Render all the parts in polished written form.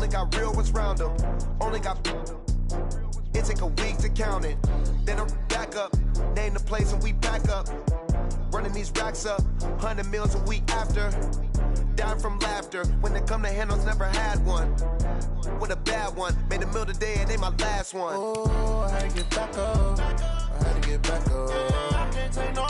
Only got real ones round them. Only got. It take a week to count it. Then I'm back up. Name the place and we back up. Running these racks up. 100 meals a week after. Dying from laughter. When it come to handles, never had one. With a bad one. Made a meal today and they my last one. Oh, I had to get back up. I had to get back up. I can't take no.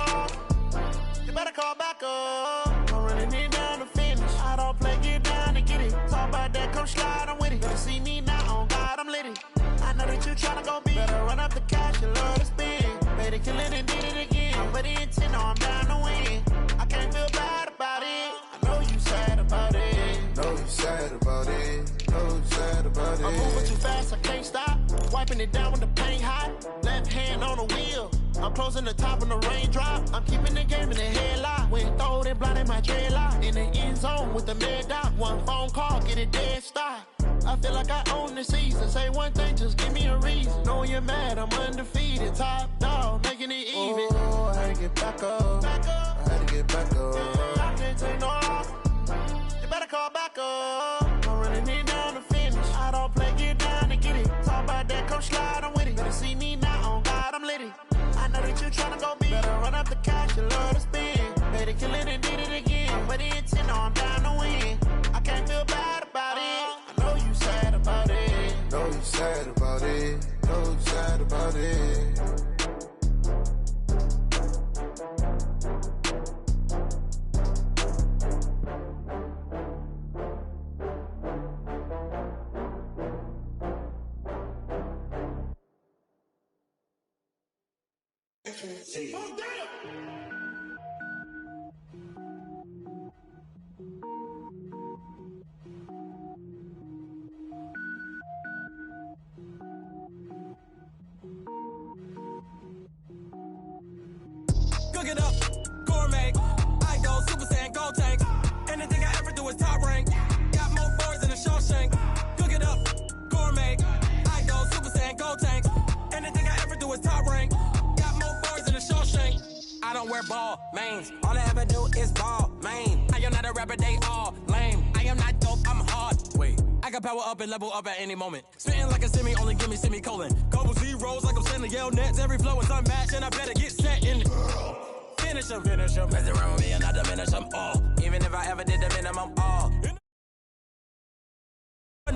You better call back up. I'm running it down to finish. I don't play, get down to get it. Talk about that, come slide, I'm with it. Better see me now, on God, I'm litty. I know that you tryna go big. Better run up the cash, you love to spend. Better kill it and did it again. I'm ready and 10, no, I'm down to win. I can't feel bad about it. I know you sad about it. Know you sad about it. Know you sad about it. I'm moving too fast, I can't stop. Wiping it down when the paint hot. Left hand on the wheel. I'm closing the top when the raindrop. I'm keeping the game in the headlock. When throwed and blinded my dreadlock. In the end zone with the mad dot. One phone call, get it dead stop. I feel like I own the season. Say one thing, just give me a reason. Knowing you're mad, I'm undefeated. Top dog, making it even. Oh, I had to get back up. I had to get back up. I can't take no off. You better call back up. I'm running it down to finish. I don't play, get down to get it. Talk about that, come slide, I'm with it. Better see me now, on God, I'm litty. I know that you tryna go big. Better run up the cash, you love to spend. Better kill it and did it again. I'm ready and 10, no, I'm down to win. I can't feel bad about it. I know you sad about it. Know you sad about it. Know you sad about it. Cook it up, gourmet. I go Super Saiyan, gold tank. Anything I ever do is top rank. Got more boards than a Shawshank. Cook it up, gourmet. I go Super Saiyan, gold tank. Anything I ever do is top rank. Got more boards than a Shawshank. I don't wear ball mains. All I ever do is ball main. I am not a rapper, they all lame. I am not dope, I'm hard. Wait, I can power up and level up at any moment. Spitting like a semi, only give me semicolon. Couple zeros like I'm sending yell nets. Every flow is unmatched and I better get set in. Finish them, mess around with me and I diminish them all. Even if I ever did the minimum all.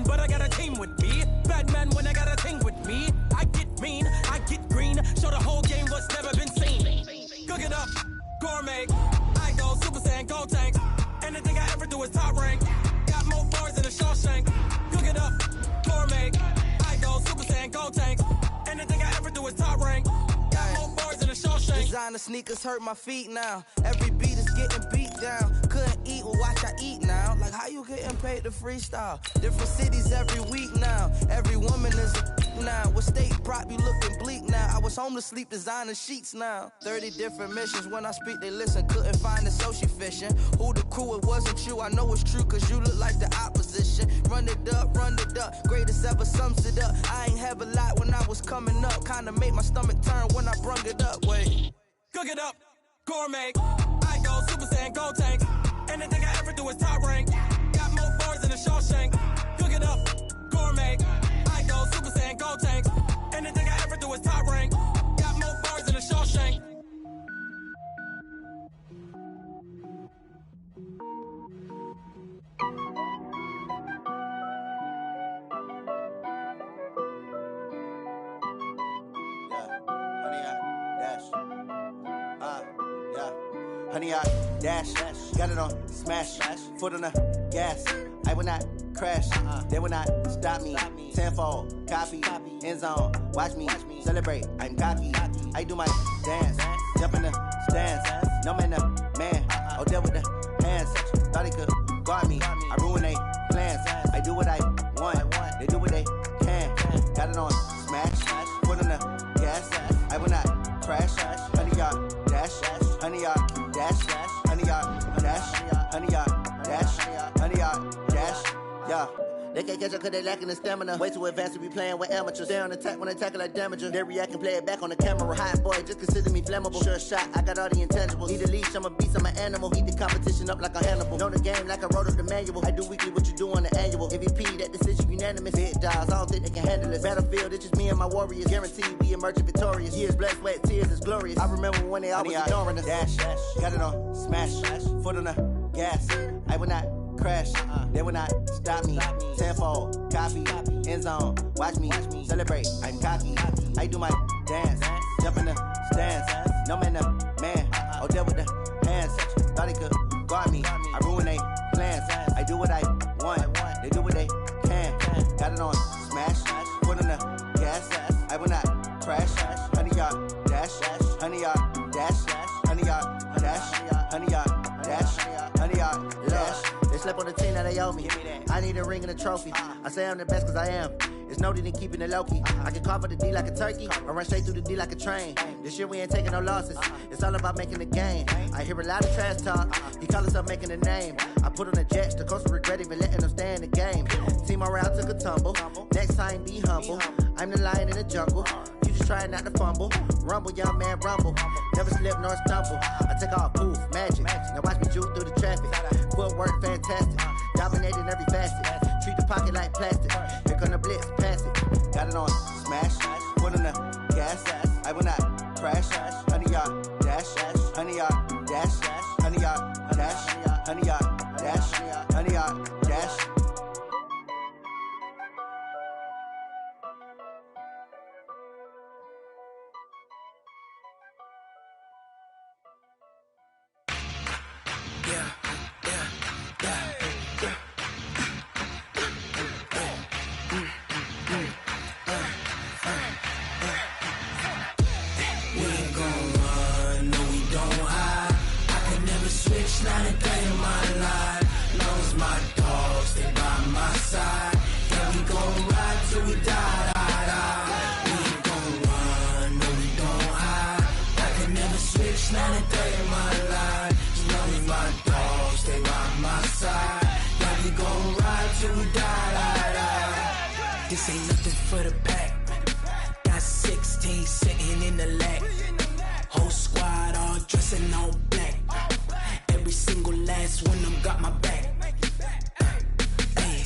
But I got a team with me. Batman when I got a thing with me. I get mean, I get green. Show the whole game what's never been seen. Cook it up, gourmet. I go Super Saiyan, gold tank. Anything I ever do is top rank. Got more bars than a Shawshank. Cook it up, gourmet. I go Super Saiyan, gold tank. Anything I ever do is top rank. Got more bars than a Shawshank. Designer sneakers hurt my feet now. Every beat is getting beat down. Couldn't eat, well watch I eat now. Like how you getting paid to freestyle? Different cities every week now. Every woman is a now. With state prop, you looking bleak now. I was home to sleep designer sheets now. 30 different missions. When I speak, they listen. Couldn't find it, so she fishing. Who the crew, it wasn't you. I know it's true, cause you look like the opposition. Run it up, greatest ever sums it up. I ain't have a lot when I was coming up. Kinda made my stomach turn when I brung it up. Wait. Cook it up, gourmet. I go Super Saiyan, gold tank. Anything I ever do is top rank. Got more bars than a Shawshank. Cook it up, gourmet. I go Super Saiyan, gold tank. Anything I ever do is top rank. Got more bars than a Shawshank. Honey, I dash, got it on smash, foot on the gas. I will not crash, they will not stop me. Tenfold, copy, end zone, watch me celebrate. I'm cocky, I do my dance, jump in the stands. No man, the man, oh there with the hands. Thought he could guard me, I ruin they plans. I do what I want, they do what they can. Got it on smash, foot on the gas. I will not crash, honey, y'all dash, honey, y'all dash, honey, y'all dash, honey, y'all dash, honey, y'all dash, yeah. They can't catch up cause they lacking the stamina. Way too advanced to be playing with amateurs. They on attack when they tackle like damager. They react and play it back on the camera. Hot boy, just consider me flammable. Sure shot, I got all the intangibles. Need a leash, I'm a beast, I'm an animal. Heat the competition up like a Hannibal. Know the game like I wrote up the manual. I do weekly what you do on the annual. MVP, that decision you magnanimous. Big dogs, I don't think they can handle us. Battlefield, it's just me and my warriors. Guaranteed we emerging victorious. Years, blood, sweat, tears is glorious. I remember when they always ignoring us. Dash, got it on, smash, foot on the gas. I will not crash, they will not stop me. Tenfold, copy, end zone, watch me celebrate. I'm cocky, I do my dance, jump in the stands. No man, the man, oh, deal with the hands. Thought he could guard me, I ruin they plans. I do what I want, they do what they can. Got it on, smash, foot on the gas. I will not crash, 100 yard dash, 100 yard dash, 100 yard dash, 100 yard dash, 100 yard dash. They slept on the team that they owe me. I need a ring and a trophy. I say I'm the best cause I am. It's no need in keeping it low-key. I can carve for the D like a turkey, or run straight through the D like a train. This year we ain't taking no losses. It's all about making the game. I hear a lot of trash talk. He call us up making a name. I put on the jets, the coach will regret even letting them stay in the game. Team around took a tumble. Next time be humble. I'm the lion in the jungle. You just trying not to fumble. Rumble, young man, rumble. Never slip nor stumble. I take off, poof, magic. Now watch me juke through the traffic. Footwork fantastic. Dominating every facet. Treat the pocket like plastic. Here come the blitz, pass it. Got it on, smash. Foot on the gas. I will not crash. 100 yard dash. 100 yard dash. 100 yard dash. 100 yard dash. 100 yard dash. Not a day in my life. Long as my dogs stay by my side. Yeah, we gon' ride till we die. We ain't gon' run, no we don't hide. I can never switch, not a day in my life. As long as my dogs stay by my side. Yeah, we gon' ride till we die. This ain't nothing for the pack. Got 16 sitting in the lap. Whole squad all dressing all black. Every single last one of them got my back. Hey,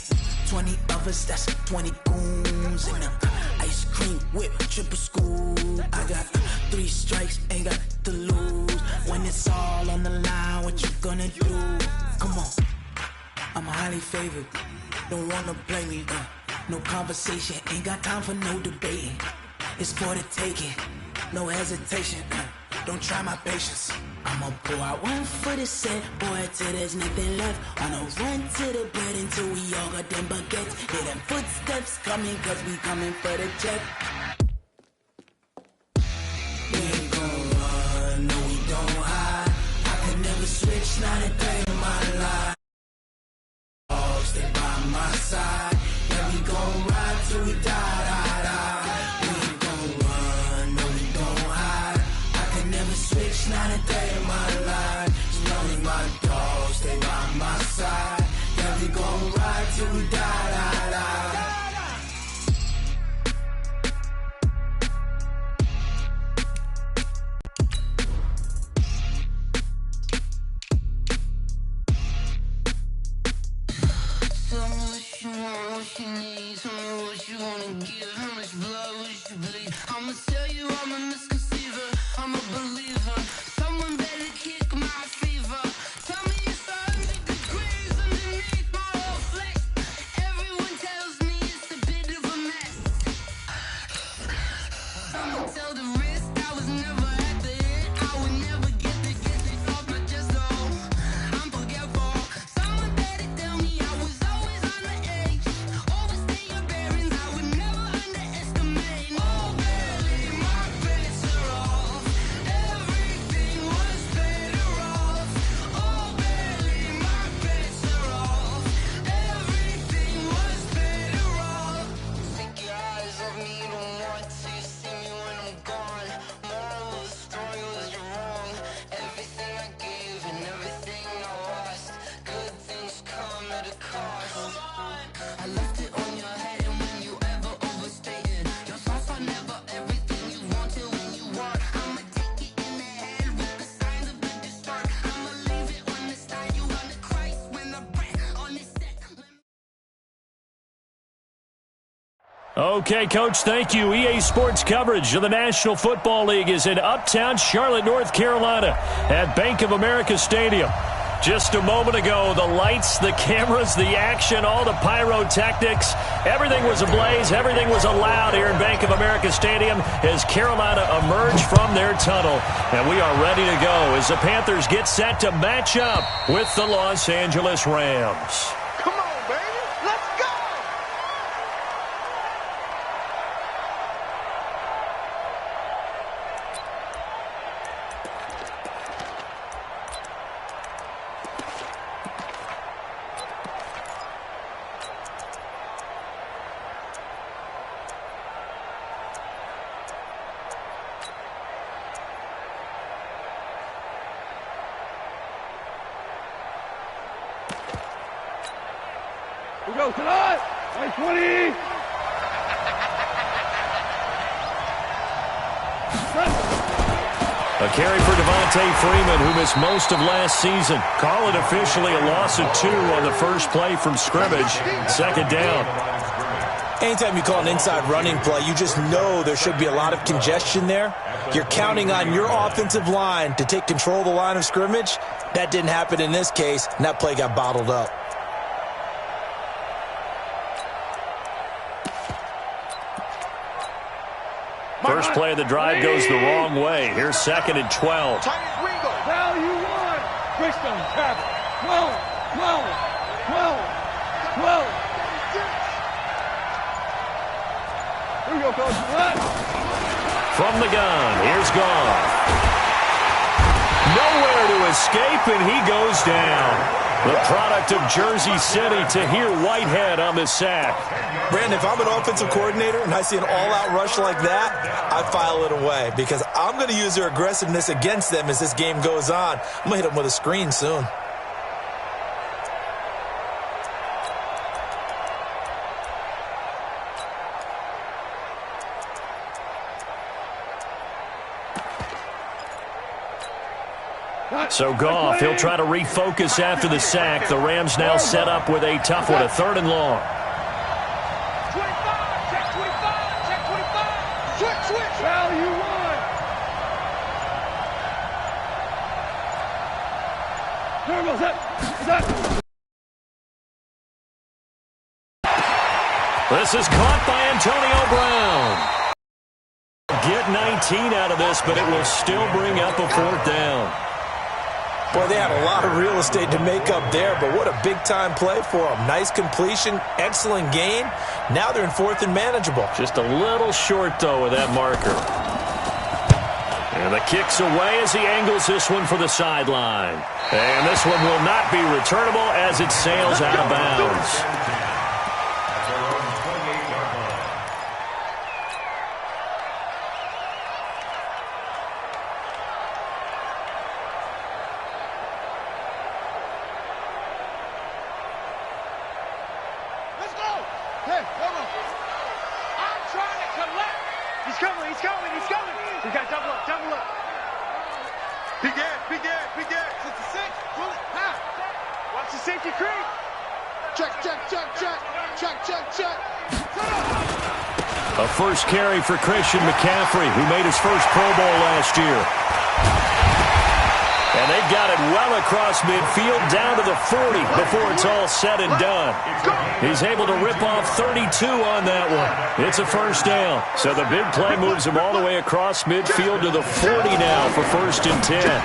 20 of us, that's 20 goons. And ice cream whip, triple scoop. I got 3 strikes, ain't got to lose. When it's all on the line, what you gonna do? Come on, I'm highly favored. Don't wanna play me, no conversation. Ain't got time for no debating. It's for the taking, no hesitation. Don't try my patience. I'ma pour out one for the set, boy, till there's nothing left. On a run to the bread until we all got them baguettes. Hear them footsteps coming, cause we coming for the check. We ain't gon' run, no we don't hide. I can never switch, not a day in my life. Oh, stay by my side. Yeah, we gon' ride till we die. Switch, not a day in my life. As long as my dogs stay by my side. Yeah, we gon' ride till we die. Tell me what you want, what you need. Tell me what you wanna give. How much blood would you bleed? I'ma tell you I'm a misconceiver. I'm a believer. Someone better kick my fever. Tell me it's 100 degrees underneath my whole flesh. Everyone tells me it's a bit of a mess. Someone tell the risk I was never at the end. I would never get it off my chest though. I'm forgetful. Someone better tell me I was always on the edge. Overstay your bearings. I would never underestimate. Okay, Coach, thank you. EA Sports coverage of the National Football League is in uptown Charlotte, North Carolina at Bank of America Stadium. Just a moment ago, the lights, the cameras, the action, all the pyrotechnics, everything was ablaze, everything was allowed here in Bank of America Stadium as Carolina emerged from their tunnel. And we are ready to go as the Panthers get set to match up with the Los Angeles Rams. Come on, baby. Let's go. We go tonight. 20. A carry for Devontae Freeman, who missed most of last season. Call it officially a loss of 2 on the first play from scrimmage. Second down. Anytime you call an inside running play, you just know there should be a lot of congestion there. You're counting on your offensive line to take control of the line of scrimmage. That didn't happen in this case, and that play got bottled up. First play of the drive goes the wrong way. Here's 2nd and 12. Value 1. Christian, tap. 12. 12. Here we go, Coach. From the gun, here's Goff. Nowhere to escape, and he goes down. The product of Jersey City to hear Whitehead on the sack. Brandon, if I'm an offensive coordinator and I see an all-out rush like that, I file it away because I'm going to use their aggressiveness against them as this game goes on. I'm going to hit them with a screen soon. So Goff, he'll try to refocus after the sack. The Rams now set up with a tough one, a 3rd and long. 25. Check 25. Check 25. Switch. Value 1. There goes that. This is caught by Antonio Brown. Get 19 out of this, but it will still bring up a 4th down. Boy, they had a lot of real estate to make up there, but what a big-time play for them. Nice completion, excellent gain. Now they're in 4th and manageable. Just a little short, though, with that marker. And the kick's away as he angles this one for the sideline. And this one will not be returnable as it sails out of bounds. A first carry for Christian McCaffrey, who made his first Pro Bowl last year. And they've got it well across midfield, down to the 40 before it's all said and done. He's able to rip off 32 on that one. It's a first down. So the big play moves him all the way across midfield to the 40 now for 1st and 10.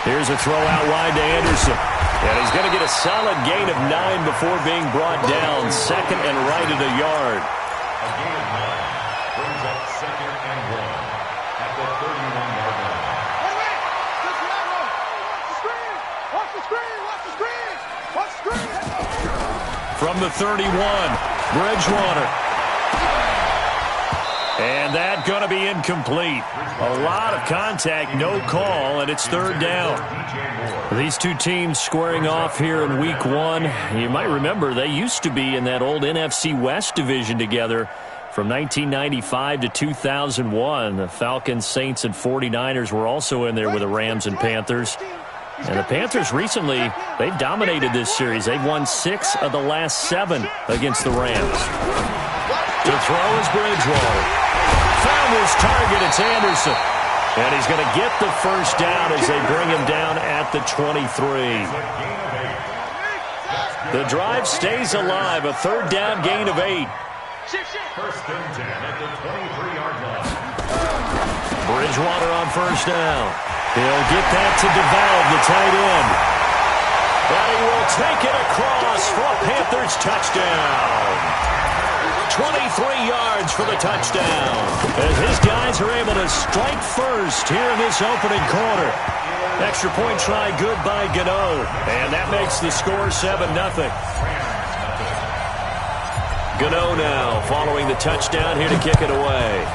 Here's a throw out wide to Anderson. And he's going to get a solid gain of 9 before being brought down. 2nd and right at a yard. A gain of 9 brings up 2nd and 1 at the 31-yard line. Watch the screen! From the 31, Bridgewater. And that going to be incomplete. A lot of contact, no call, and it's 3rd down. These two teams squaring off here in Week 1. You might remember they used to be in that old NFC West division together from 1995 to 2001. The Falcons, Saints, and 49ers were also in there with the Rams and Panthers. And the Panthers recently, they've dominated this series. They've won 6 of the last 7 against the Rams. To throw is Bridgewater. Found his target. It's Anderson. And he's going to get the first down as they bring him down at the 23. The drive stays alive. A third down gain of 8. First and 10 at the 23-yard line. Bridgewater on first down. He'll get that to DeValve, the tight end. And he will take it across for a Panthers touchdown. 23 yards for the touchdown. As his guys are able to strike first here in this opening quarter. Extra point try good by Gano. And that makes the score 7-0. Gano now following the touchdown here to kick it away.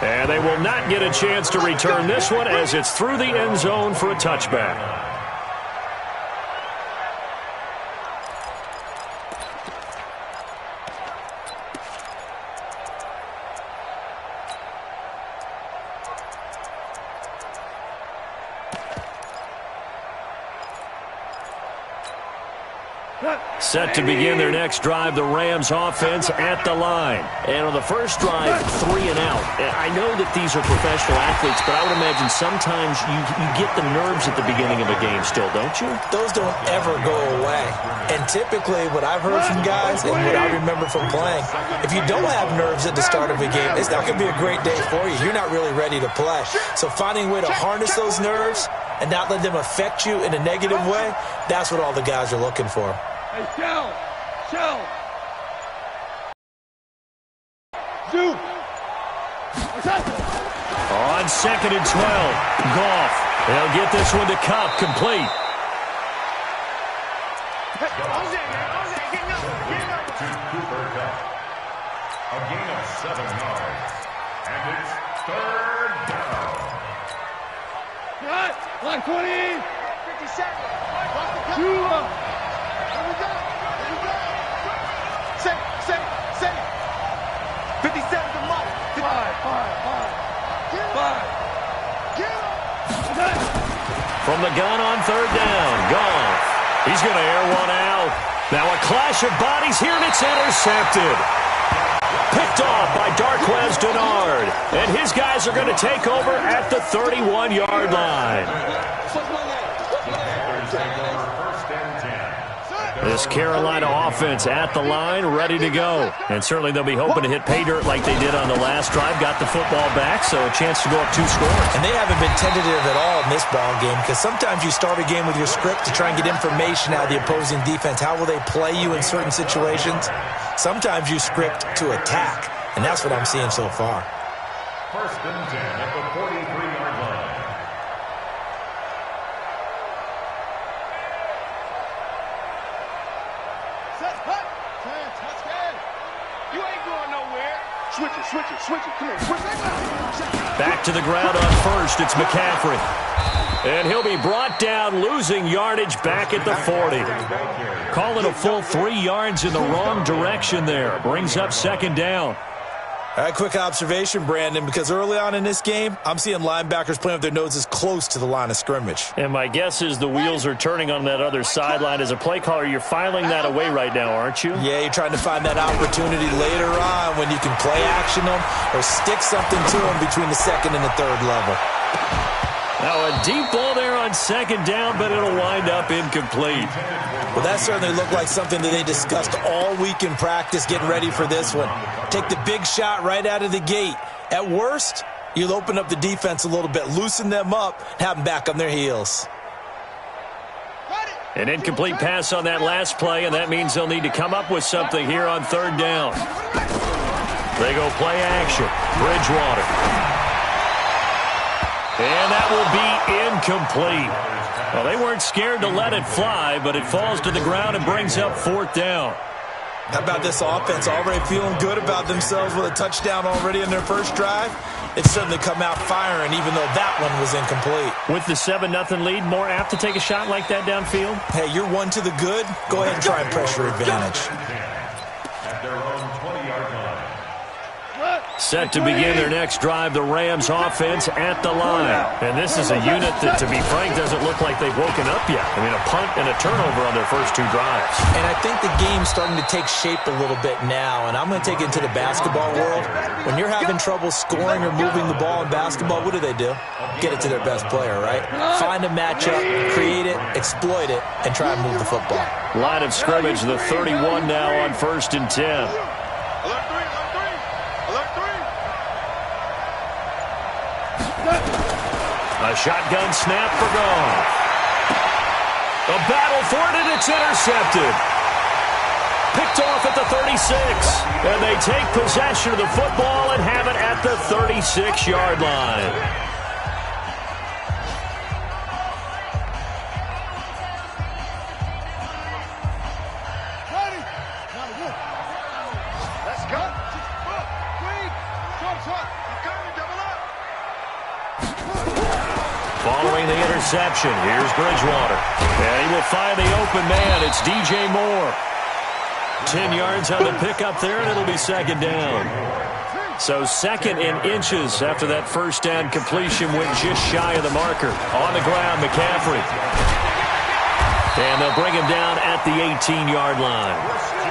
And they will not get a chance to return this one as it's through the end zone for a touchback. Set to begin their next drive, the Rams offense at the line. And on the first drive, 3 and out. I know that these are professional athletes, but I would imagine sometimes you get the nerves at the beginning of a game still, don't you? Those don't ever go away. And typically what I've heard from guys and what I remember from playing, if you don't have nerves at the start of a game, it's not going to be a great day for you. You're not really ready to play. So finding a way to harness those nerves and not let them affect you in a negative way, that's what all the guys are looking for. Hey, Shell. Zoom. On 2nd and 12, Goff. They'll get this one to Cup, complete. To Cooper Cup. A gain of 7 yards. And it's third down. Line 20. 57. Say. 57 to Mike. 5. From the gun on third down, Goff. He's going to air one out. Now a clash of bodies here, and it's intercepted. Picked off by Darquez Denard. And his guys are going to take over at the 31-yard line. This Carolina offense at the line, ready to go. And certainly they'll be hoping to hit pay dirt like they did on the last drive. Got the football back, so a chance to go up 2 scores. And they haven't been tentative at all in this ball game because sometimes you start a game with your script to try and get information out of the opposing defense. How will they play you in certain situations? Sometimes you script to attack, and that's what I'm seeing so far. First and 10 at the 43-yard line. Switch it. Come here. Back to the ground on first. It's McCaffrey. And he'll be brought down, losing yardage back at the 40. Call it a full 3 yards in the wrong direction there. Brings up second down. All right, quick observation, Brandon, because early on in this game, I'm seeing linebackers playing with their noses close to the line of scrimmage. And my guess is the wheels are turning on that other sideline. As a play caller, you're filing that away right now, aren't you? Yeah, you're trying to find that opportunity later on when you can play action them or stick something to them between the second and the third level. Now a deep ball there on second down, but it'll wind up incomplete. Well, that certainly looked like something that they discussed all week in practice getting ready for this one. Take the big shot right out of the gate. At worst, you'll open up the defense a little bit, loosen them up, have them back on their heels. An incomplete pass on that last play, and that means they'll need to come up with something here on third down. They go play action. Bridgewater. And that will be incomplete. Well, they weren't scared to let it fly, but it falls to the ground and brings up fourth down. How about this offense already feeling good about themselves with a touchdown already in their first drive? They've certainly come out firing, even though that one was incomplete. With the 7-0 lead, more apt to take a shot like that downfield? Hey, you're one to the good. Go ahead and try and pressure advantage. At their own 20-yard line. Set to begin their next drive, the Rams offense at the line. And this is a unit that, to be frank, doesn't look like they've woken up yet. I mean, a punt and a turnover on their first 2 drives. And I think the game's starting to take shape a little bit now, and I'm going to take it into the basketball world. When you're having trouble scoring or moving the ball in basketball, what do? Get it to their best player, right? Find a matchup, create it, exploit it, and try and move the football. Line of scrimmage, the 31 now on 1st and 10. A shotgun snap for Goff. A battle for it, and it's intercepted. Picked off at the 36. And they take possession of the football and have it at the 36-yard line. Let's go. Following the interception, here's Bridgewater. And he will find the open man. It's DJ Moore. 10 yards on the pickup there, and it'll be 2nd down. So 2nd in inches after that first down completion went just shy of the marker. On the ground, McCaffrey. And they'll bring him down at the 18-yard line.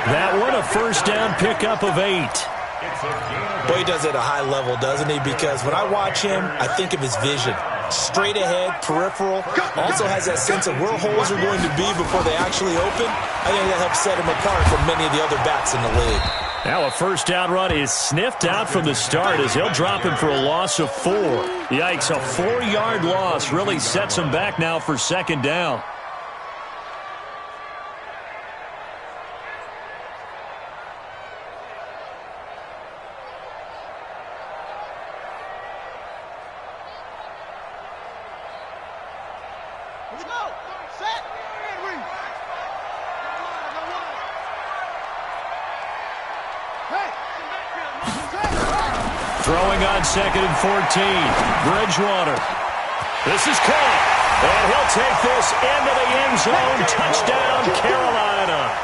That one a first down pickup of 8. Boy, he does it at a high level, doesn't he? Because when I watch him, I think of his vision. Straight ahead, peripheral. Also has that sense of where holes are going to be before they actually open. I think that helps set him apart from many of the other backs in the league. Now a first down run is sniffed out from the start as he'll drop him for a loss of 4. Yikes, a 4-yard loss really sets him back now for 2nd down. Throwing on 2nd and 14. Bridgewater. This is caught. And he'll take this into the end zone. Touchdown, Carolina.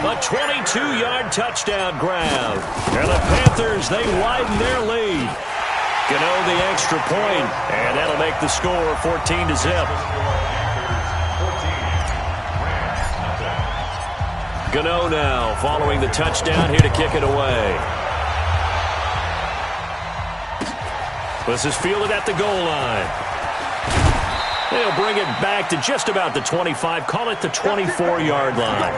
A 22-yard touchdown grab. And the Panthers, they widen their lead. Gano the extra point, and that'll make the score 14-0. Gano now following the touchdown here to kick it away. This is fielded at the goal line. They'll bring it back to just about the 25. Call it the 24-yard line.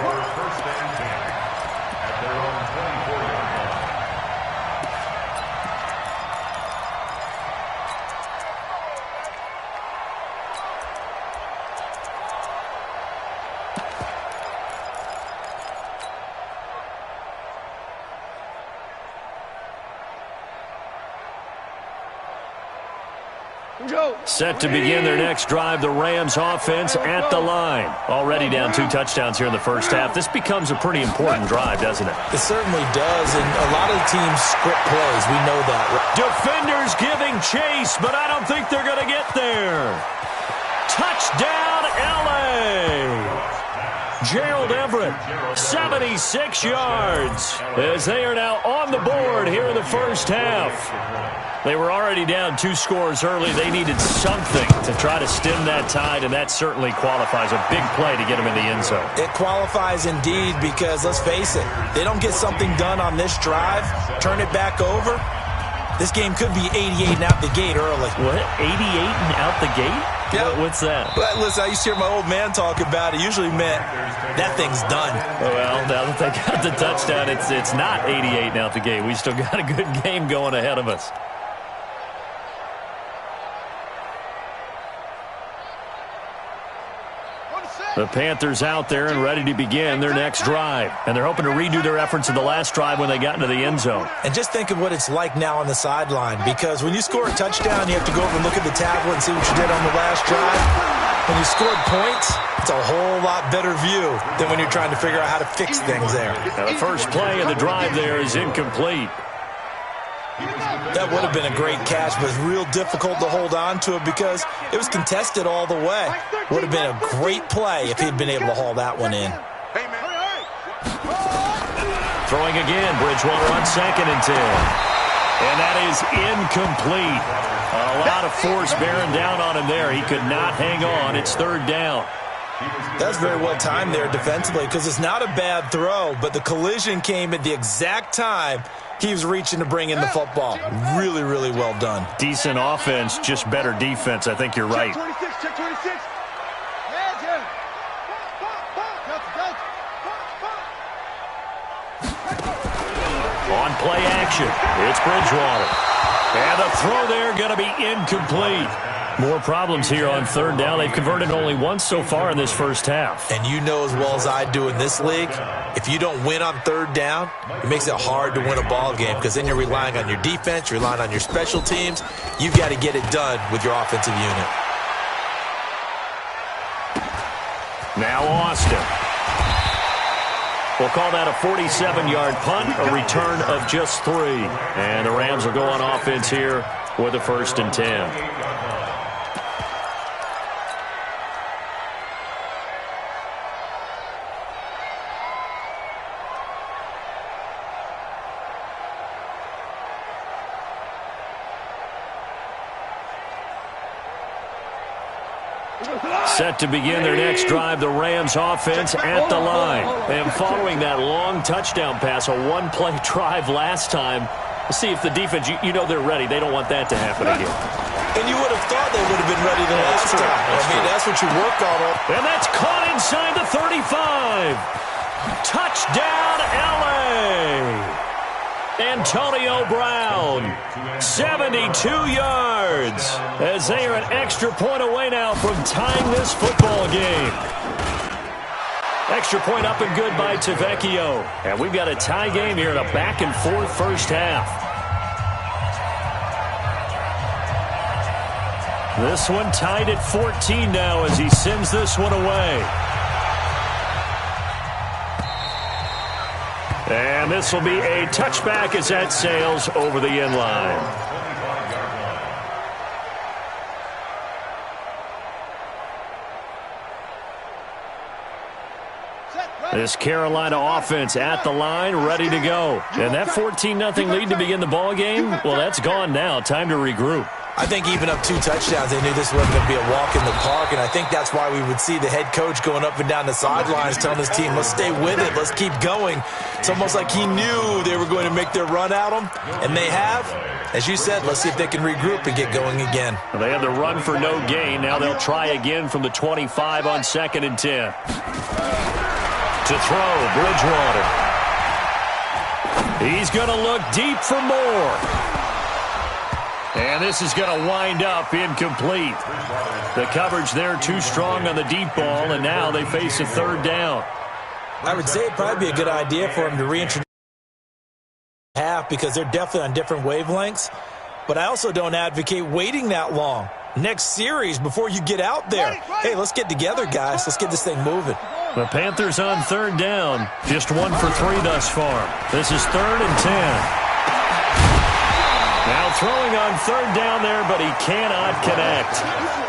Set to begin their next drive, the Rams offense at the line. Already down 2 touchdowns here in the first half. This becomes a pretty important drive, doesn't it? It certainly does, and a lot of the teams script plays. We know that. Defenders giving chase, but I don't think they're going to get there. Touchdown, L.A. Gerald Everett, 76 yards, as they are now on the board here in the first half. They were already down 2 scores early. They needed something to try to stem that tide, and that certainly qualifies. A big play to get them in the end zone. It qualifies indeed because, let's face it, they don't get something done on this drive, turn it back over, this game could be 88 and out the gate early. What? 88 and out the gate? Yeah. What's that? But listen, I used to hear my old man talk about it. Usually meant that thing's done. Well, now that they got the touchdown, it's not 88 and out the gate. We still got a good game going ahead of us. The Panthers out there and ready to begin their next drive. And they're hoping to redo their efforts in the last drive when they got into the end zone. And just think of what it's like now on the sideline, because when you score a touchdown, you have to go over and look at the tablet and see what you did on the last drive. When you scored points, it's a whole lot better view than when you're trying to figure out how to fix things there. Now the first play of the drive there is incomplete. That would have been a great catch, but it's real difficult to hold on to it because it was contested all the way. Would have been a great play if he'd been able to haul that one in. Throwing again, Bridgewater on 2nd and 10. And that is incomplete. A lot of force bearing down on him there. He could not hang on. It's 3rd down. That's very well timed there defensively because it's not a bad throw, but the collision came at the exact time he was reaching to bring in the football. Really, really well done. Decent offense, just better defense. I think you're right. Check 26, check 26. On play action, it's Bridgewater. And the throw there going to be incomplete. More problems here on 3rd down. They've converted only once so far in this first half. And you know as well as I do in this league, if you don't win on 3rd down, it makes it hard to win a ball game because then you're relying on your defense, you're relying on your special teams. You've got to get it done with your offensive unit. Now Austin. We'll call that a 47-yard punt, a return of just 3. And the Rams will go on offense here with a 1st and 10. Set to begin their next drive, the Rams offense at the line. And following that long touchdown pass, a one-play drive last time, let's see if the defense, you know they're ready. They don't want that to happen again. And you would have thought they would have been ready the last time. That's what you work on. And that's caught inside the 35. Touchdown, L.A. Antonio Brown, 72 yards, as they are an extra point away now from tying this football game. Extra point up and good by Tavecchio. And we've got a tie game here in a back-and-forth first half. This one tied at 14 now as he sends this one away. And this will be a touchback as that sails over the end line. This Carolina offense at the line, ready to go. And that 14-0 lead to begin the ball game, well, that's gone now. Time to regroup. I think even up 2 touchdowns, they knew this wasn't going to be a walk in the park, and I think that's why we would see the head coach going up and down the sidelines telling his team, let's stay with it, let's keep going. It's almost like he knew they were going to make their run at him, and they have. As you said, let's see if they can regroup and get going again. Well, they had the run for no gain. Now they'll try again from the 25 on 2nd and 10. To throw, Bridgewater. He's going to look deep for more. And this is going to wind up incomplete. The coverage there too strong on the deep ball, and now they face a 3rd down. I would say it'd probably be a good idea for him to reintroduce half because they're definitely on different wavelengths. But I also don't advocate waiting that long. Next series before you get out there. Hey, let's get together, guys. Let's get this thing moving. The Panthers on 3rd down. Just 1 for 3 thus far. This is 3rd and 10. Now throwing on 3rd down there, but he cannot connect.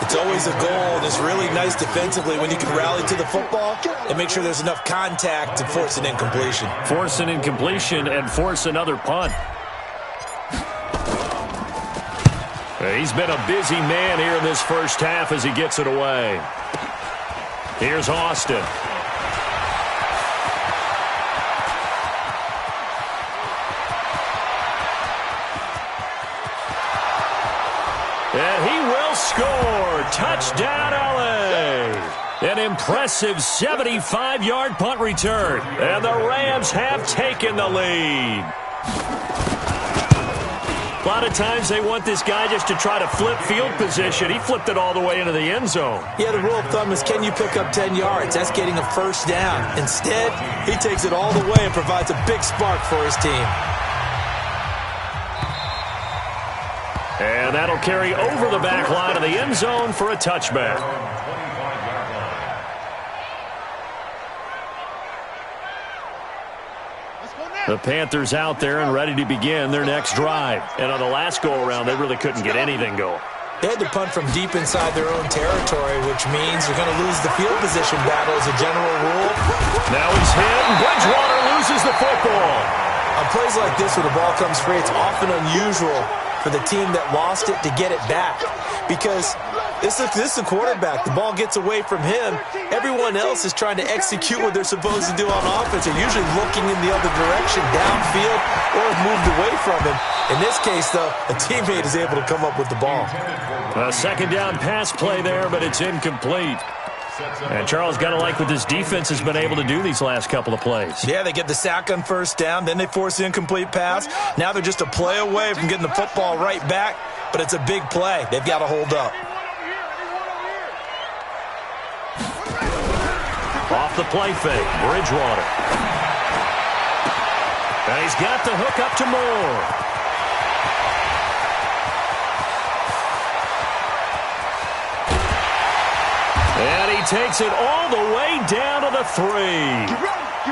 It's always a goal, and it's really nice defensively when you can rally to the football and make sure there's enough contact to force an incompletion. Force an incompletion and force another punt. He's been a busy man here in this first half as he gets it away. Here's Austin. And he will score. Touchdown, L.A. An impressive 75-yard punt return. And the Rams have taken the lead. A lot of times they want this guy just to try to flip field position. He flipped it all the way into the end zone. Yeah, the rule of thumb is can you pick up 10 yards? That's getting a 1st down. Instead, he takes it all the way and provides a big spark for his team. And that'll carry over the back line of the end zone for a touchback. The Panthers out there and ready to begin their next drive. And on the last go-around, they really couldn't get anything going. They had to punt from deep inside their own territory, which means they're going to lose the field position battle as a general rule. Now he's hit, and Bridgewater loses loses the football. On plays like this where the ball comes free, it's often unusual for the team that lost it to get it back. Because this is the quarterback. The ball gets away from him. Everyone else is trying to execute what they're supposed to do on offense. They're usually looking in the other direction, downfield, or have moved away from him. In this case, though, a teammate is able to come up with the ball. A second down pass play there, but it's incomplete. And Charles, got to like what this defense has been able to do these last couple of plays. Yeah, they get the sack on first down, then they force the incomplete pass. Now they're just a play away from getting the football right back, but it's a big play. They've got to hold up. Off the play fake, Bridgewater. And he's got the hook up to Moore. And he takes it all the way down to the 3.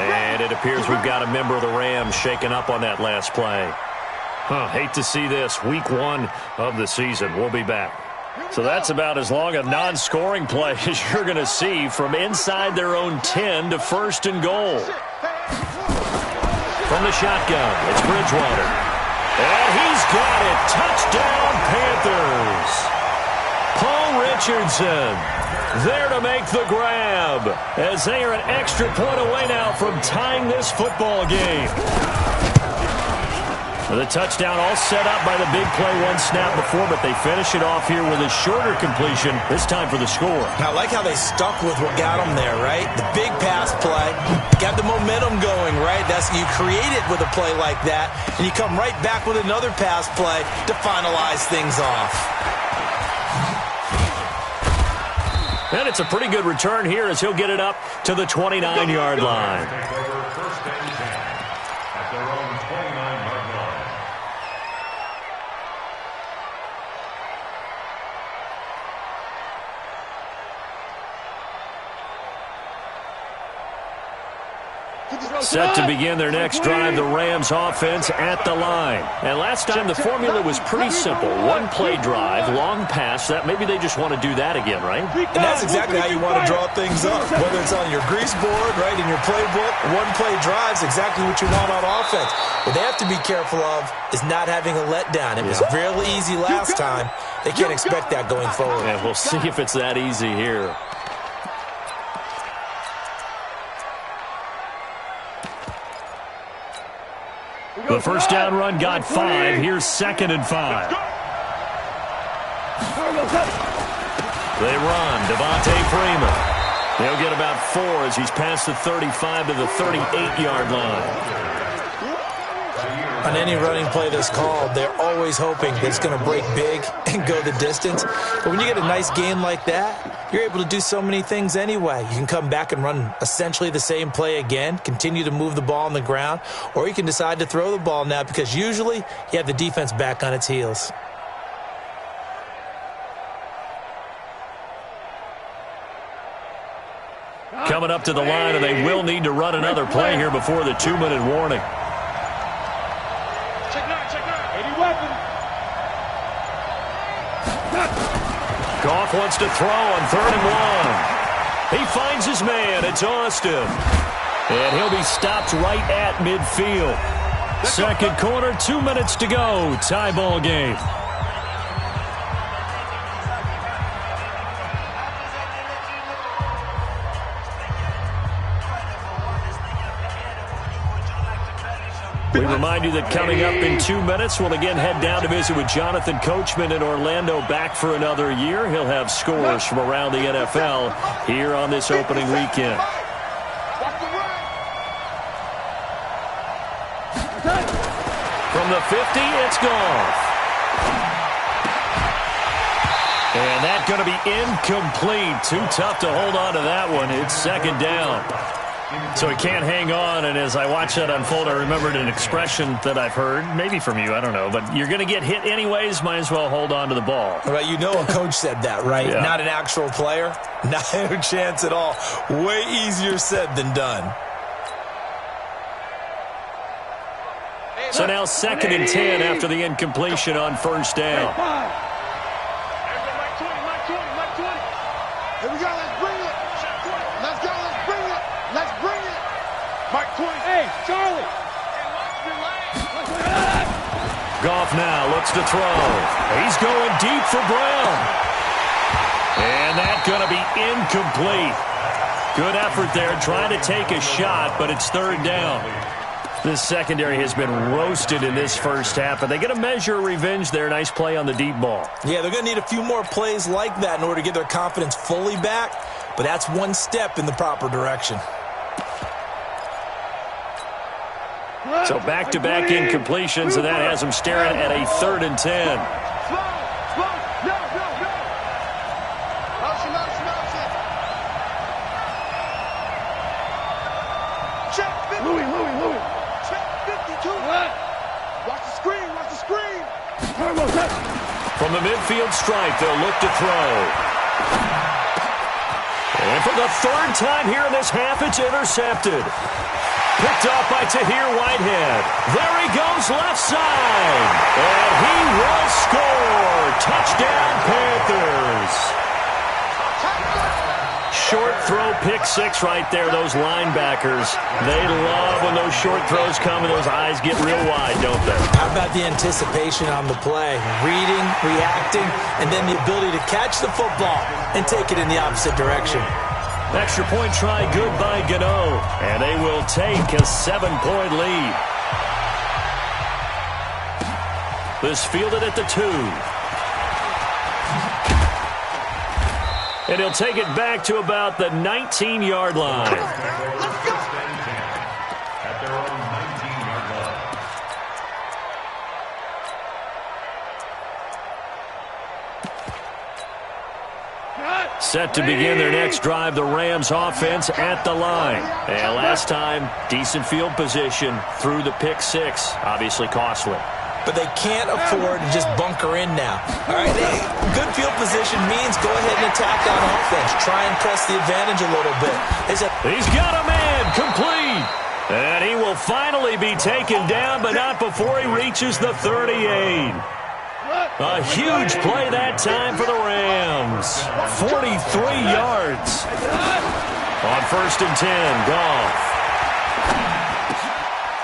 And it appears we've got a member of the Rams shaken up on that last play. Hate to see this. Week 1 of the season. We'll be back. So that's about as long a non-scoring play as you're going to see from inside their own 10 to 1st and goal. From the shotgun, it's Bridgewater. And he's got it. Touchdown, Panthers. Paul Richardson there to make the grab as they are an extra point away now from tying this football game. The touchdown all set up by the big play one snap before, but they finish it off here with a shorter completion, this time for the score. I like how they stuck with what got them there, right? The big pass play, got the momentum going, right? You create it with a play like that, and you come right back with another pass play to finalize things off. And it's a pretty good return here as he'll get it up to the 29-yard line. Set to begin their next drive, the Rams offense at the line. And last time the formula was pretty simple. One play drive, long pass. That maybe they just want to do that again, right? And that's exactly how you want to draw things up. Whether it's on your grease board, right, in your playbook, one play drive's exactly what you want on offense. What they have to be careful of is not having a letdown. It was real easy last time. They can't expect that going forward. And we'll see if it's that easy here. The first down run got 5. Here's 2nd and 5. They run. Devontae Freeman. He'll get about 4 as he's past the 35 to the 38-yard line. On any running play that's called, they're always hoping that it's going to break big and go the distance. But when you get a nice gain like that, you're able to do so many things anyway. You can come back and run essentially the same play again, continue to move the ball on the ground, or you can decide to throw the ball now because usually you have the defense back on its heels. Coming up to the line, and they will need to run another play here before the 2-minute warning. Goff wants to throw on 3rd and 1. He finds his man. It's Austin. And he'll be stopped right at midfield. Second quarter, 2 minutes to go. Tie ball game. We remind you that coming up in 2 minutes, we'll again head down to visit with Jonathan Coachman in Orlando, back for another year. He'll have scores from around the NFL here on this opening weekend. From the 50, it's Goff. And that's going to be incomplete. Too tough to hold on to that one. It's 2nd down. So he can't hang on, and as I watch that unfold, I remembered an expression that I've heard, maybe from you, I don't know, but you're going to get hit anyways, might as well hold on to the ball. Right, you know a coach said that, right? Yeah. Not an actual player. Not a chance at all. Way easier said than done. So now 2nd and 10 after the incompletion on 1st down. Here we go, let's bring it. Let's go, let's bring it. Let's bring it. Mike 20. Hey, Charlie. Goff now looks to throw. He's going deep for Brown. And that's going to be incomplete. Good effort there trying to take a shot, but it's third down. This secondary has been roasted in this first half, and they get a measure of revenge there. Nice play on the deep ball. Yeah, they're going to need a few more plays like that in order to get their confidence fully back, but that's one step in the proper direction. So back-to-back incompletions, and that has them staring at a 3rd and 10. Louis. Check 52. Watch the screen. From the midfield stripe, they'll look to throw. And for the 3rd time here in this half, it's intercepted. Picked off by Tahir Whitehead. There he goes left side. And he will score. Touchdown, Panthers. Short throw, pick 6 right there. Those linebackers, they love when those short throws come and those eyes get real wide, don't they? How about the anticipation on the play? Reading, reacting, and then the ability to catch the football and take it in the opposite direction. Extra point try good by Gano. And they will take a 7-point lead. This fielded at the 2. And he'll take it back to about the 19-yard line. At their own 19-yard line. Set to begin their next drive, the Rams offense at the line. And last time, decent field position through the pick 6. Obviously costly. But they can't afford to just bunker in now. All right, good field position means go ahead and attack on offense. Try and press the advantage a little bit. He's got a man, complete. And he will finally be taken down, but not before he reaches the 38. A huge play that time for the Rams. 43 yards. On 1st and 10, Goff.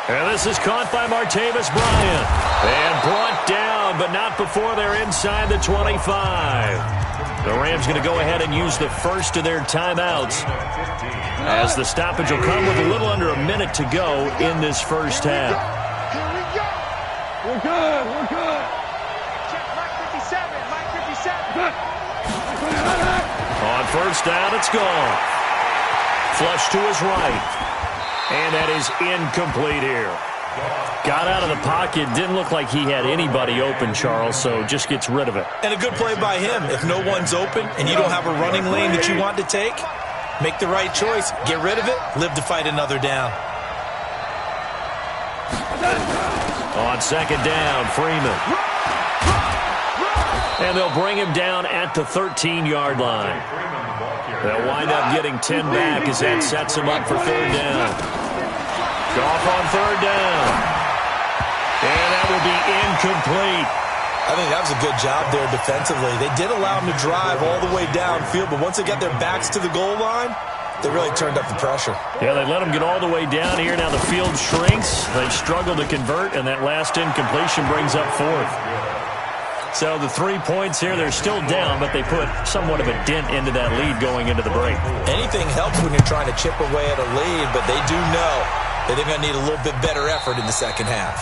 And this is caught by Martavis Bryant. And brought down, but not before they're inside the 25. The Rams going to go ahead and use the first of their timeouts, as the stoppage will come with a little under a minute to go in this first half. We're good. Check Mike 57. On 1st down, it's gone. Flush to his right. And that is incomplete here. Got out of the pocket. Didn't look like he had anybody open, Charles, so just gets rid of it. And a good play by him. If no one's open and you don't have a running lane that you want to take, make the right choice. Get rid of it. Live to fight another down. On 2nd down, Freeman. And they'll bring him down at the 13-yard line. They'll wind up getting 10 back as that sets him up for 3rd down. Goff on 3rd down. And that will be incomplete. I think that was a good job there defensively. They did allow him to drive all the way downfield, but once they got their backs to the goal line, they really turned up the pressure. Yeah, they let him get all the way down here. Now the field shrinks. They've struggled to convert, and that last incompletion brings up 4th. So the 3 points here, they're still down, but they put somewhat of a dent into that lead going into the break. Anything helps when you're trying to chip away at a lead, but they do know that they're going to need a little bit better effort in the second half.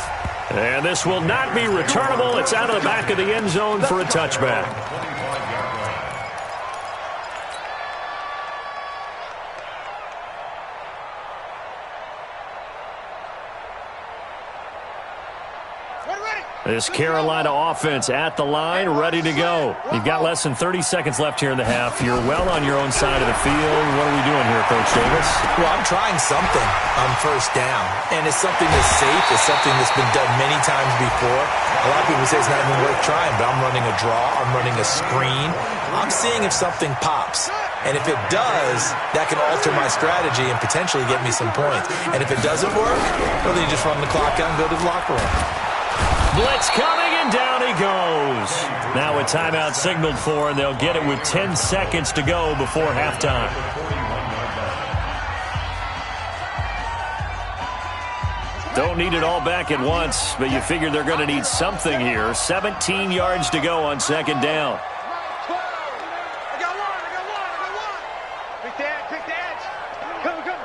And this will not be returnable. It's out of the back of the end zone for a touchback. This Carolina offense at the line, ready to go. You've got less than 30 seconds left here in the half. You're well on your own side of the field. What are we doing here, Coach Davis? Well, I'm trying something on 1st down, and it's something that's safe. It's something that's been done many times before. A lot of people say it's not even worth trying, but I'm running a draw. I'm running a screen. I'm seeing if something pops. And if it does, that can alter my strategy and potentially get me some points. And if it doesn't work, well, then you just run the clock out and go to the locker room. Blitz coming, and down he goes. Now a timeout signaled for, and they'll get it with 10 seconds to go before halftime. Don't need it all back at once, but you figure they're going to need something here. 17 yards to go on second down. I got one. Pick the edge. Come.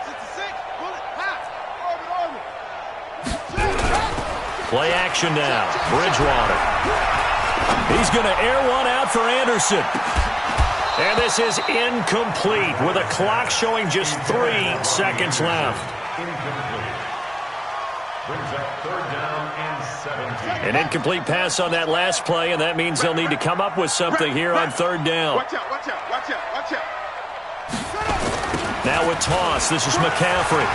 66. Pull it. Pass. Orbit. Play action now. Bridgewater. He's going to air one out for Anderson. And this is incomplete with a clock showing just 3 seconds left. Incomplete. Brings up third down and 17. An incomplete pass on that last play, and that means they'll need to come up with something here on third down. Watch out. Now with toss, this is McCaffrey.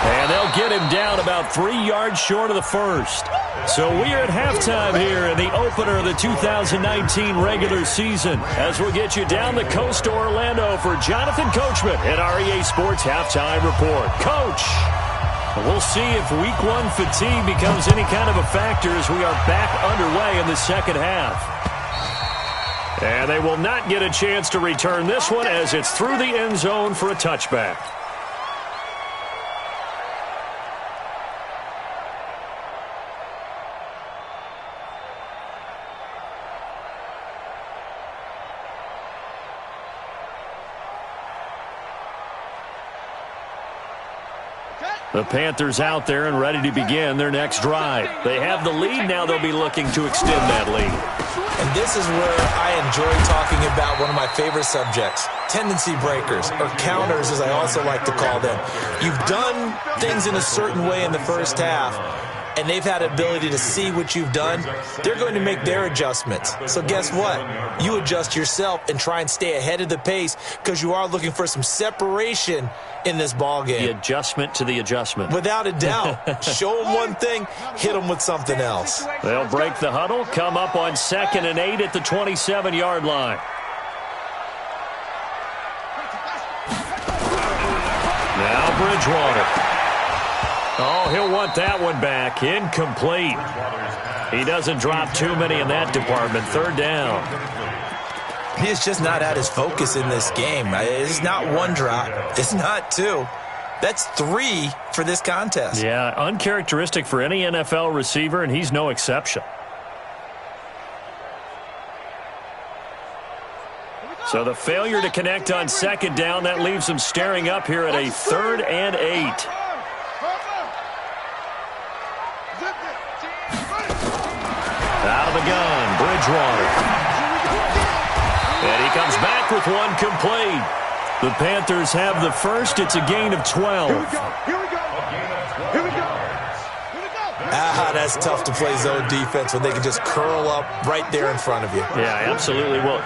And they'll get him down about 3 yards short of the first. So we are at halftime here in the opener of the 2019 regular season as we'll get you down the coast to Orlando for Jonathan Coachman at our EA Sports Halftime Report. Coach, we'll see if week 1 fatigue becomes any kind of a factor as we are back underway in the second half. And they will not get a chance to return this one as it's through the end zone for a touchback. The Panthers out there and ready to begin their next drive. They have the lead. Now they'll be looking to extend that lead. And this is where I enjoy talking about one of my favorite subjects, tendency breakers, or counters as I also like to call them. You've done things in a certain way in the first half, and they've had the ability to see what you've done. They're going to make their adjustments. So guess what? You adjust yourself and try and stay ahead of the pace because you are looking for some separation in this ball game. The adjustment to the adjustment. Without a doubt. Show them one thing, hit them with something else. They'll break the huddle, come up on 2nd and 8 at the 27-yard line. Now Bridgewater. Oh, he'll want that one back. Incomplete. He doesn't drop too many in that department. Third down. He's just not at his focus in this game. It's not one drop. It's not two. That's 3 for this contest. Yeah, uncharacteristic for any NFL receiver, and he's no exception. So the failure to connect on 2nd down, that leaves him staring up here at a 3rd and 8. Out of the gun, Bridgewater. And he comes back with one complete. The Panthers have the first. It's a gain of 12. Here we go. That's tough to play zone defense when they can just curl up right there in front of you. Yeah, absolutely. Well,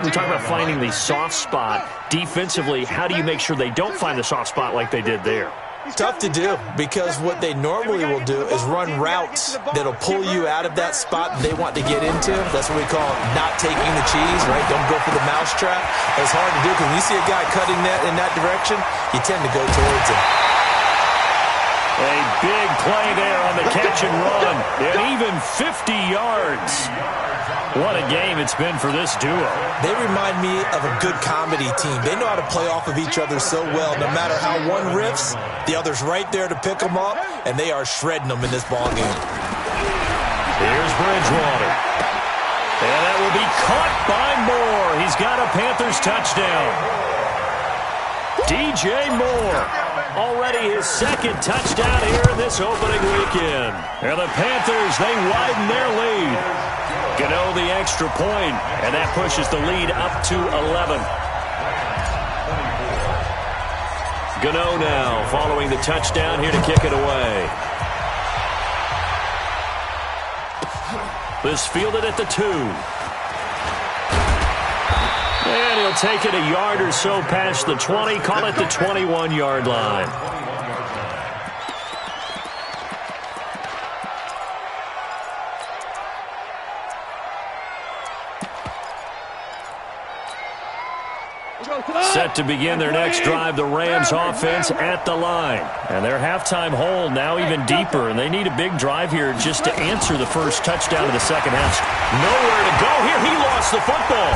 we talk about finding the soft spot. Defensively, how do you make sure they don't find the soft spot like they did there? Tough to do because what they normally will do is run routes that'll pull you out of that spot they want to get into. That's what we call not taking the cheese, right? Don't go for the mousetrap. It's hard to do because when you see a guy cutting that in that direction, you tend to go towards him. A big play there on the catch and run, and even 50 yards. What a game it's been for this duo. They remind me of a good comedy team. They know how to play off of each other so well. No matter how one riffs, the other's right there to pick them up, and they are shredding them in this ballgame. Here's Bridgewater. And that will be caught by Moore. He's got a Panthers touchdown. DJ Moore, already his 2nd touchdown here in this opening weekend. And the Panthers, they widen their lead. Gano the extra point, and that pushes the lead up to 11. Gano now following the touchdown here to kick it away. This fielded at the 2. And he'll take it a yard or so past the 20, call it the 21-yard line. Set to begin their next drive, the Rams offense at the line. And their halftime hole now even deeper, and they need a big drive here just to answer the first touchdown of the second half. Nowhere to go here. He lost the football.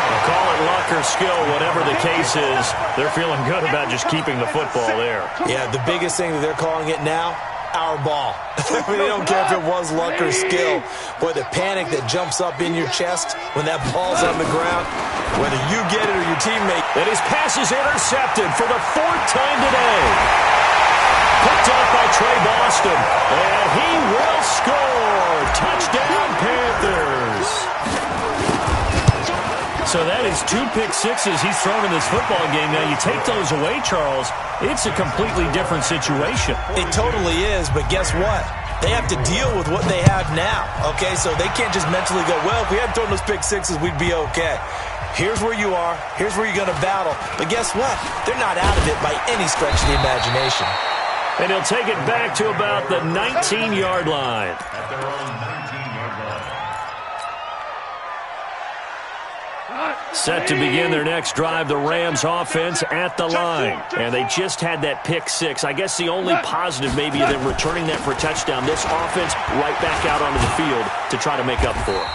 We'll call it luck or skill, whatever the case is. They're feeling good about just keeping the football there. Yeah, the biggest thing that they're calling it now, our ball. I mean, they don't care if it was luck or skill. Boy, the panic that jumps up in your chest when that ball's on the ground, whether you get it or your teammate. And his pass is intercepted for the 4th time today. Picked up by Trey Boston, and he will score. Touchdown, Panthers. So that is 2 pick sixes he's thrown in this football game. Now, you take those away, Charles, it's a completely different situation. It totally is, but guess what? They have to deal with what they have now, okay? So they can't just mentally go, well, if we hadn't thrown those pick sixes, we'd be okay. Here's where you are. Here's where you're going to battle. But guess what? They're not out of it by any stretch of the imagination. And he'll take it back to about the 19-yard line. At their own 19-yard line. Set to begin their next drive, the Rams offense at the line. And they just had that pick six. I guess the only positive maybe than returning that for a touchdown. This offense right back out onto the field to try to make up for it.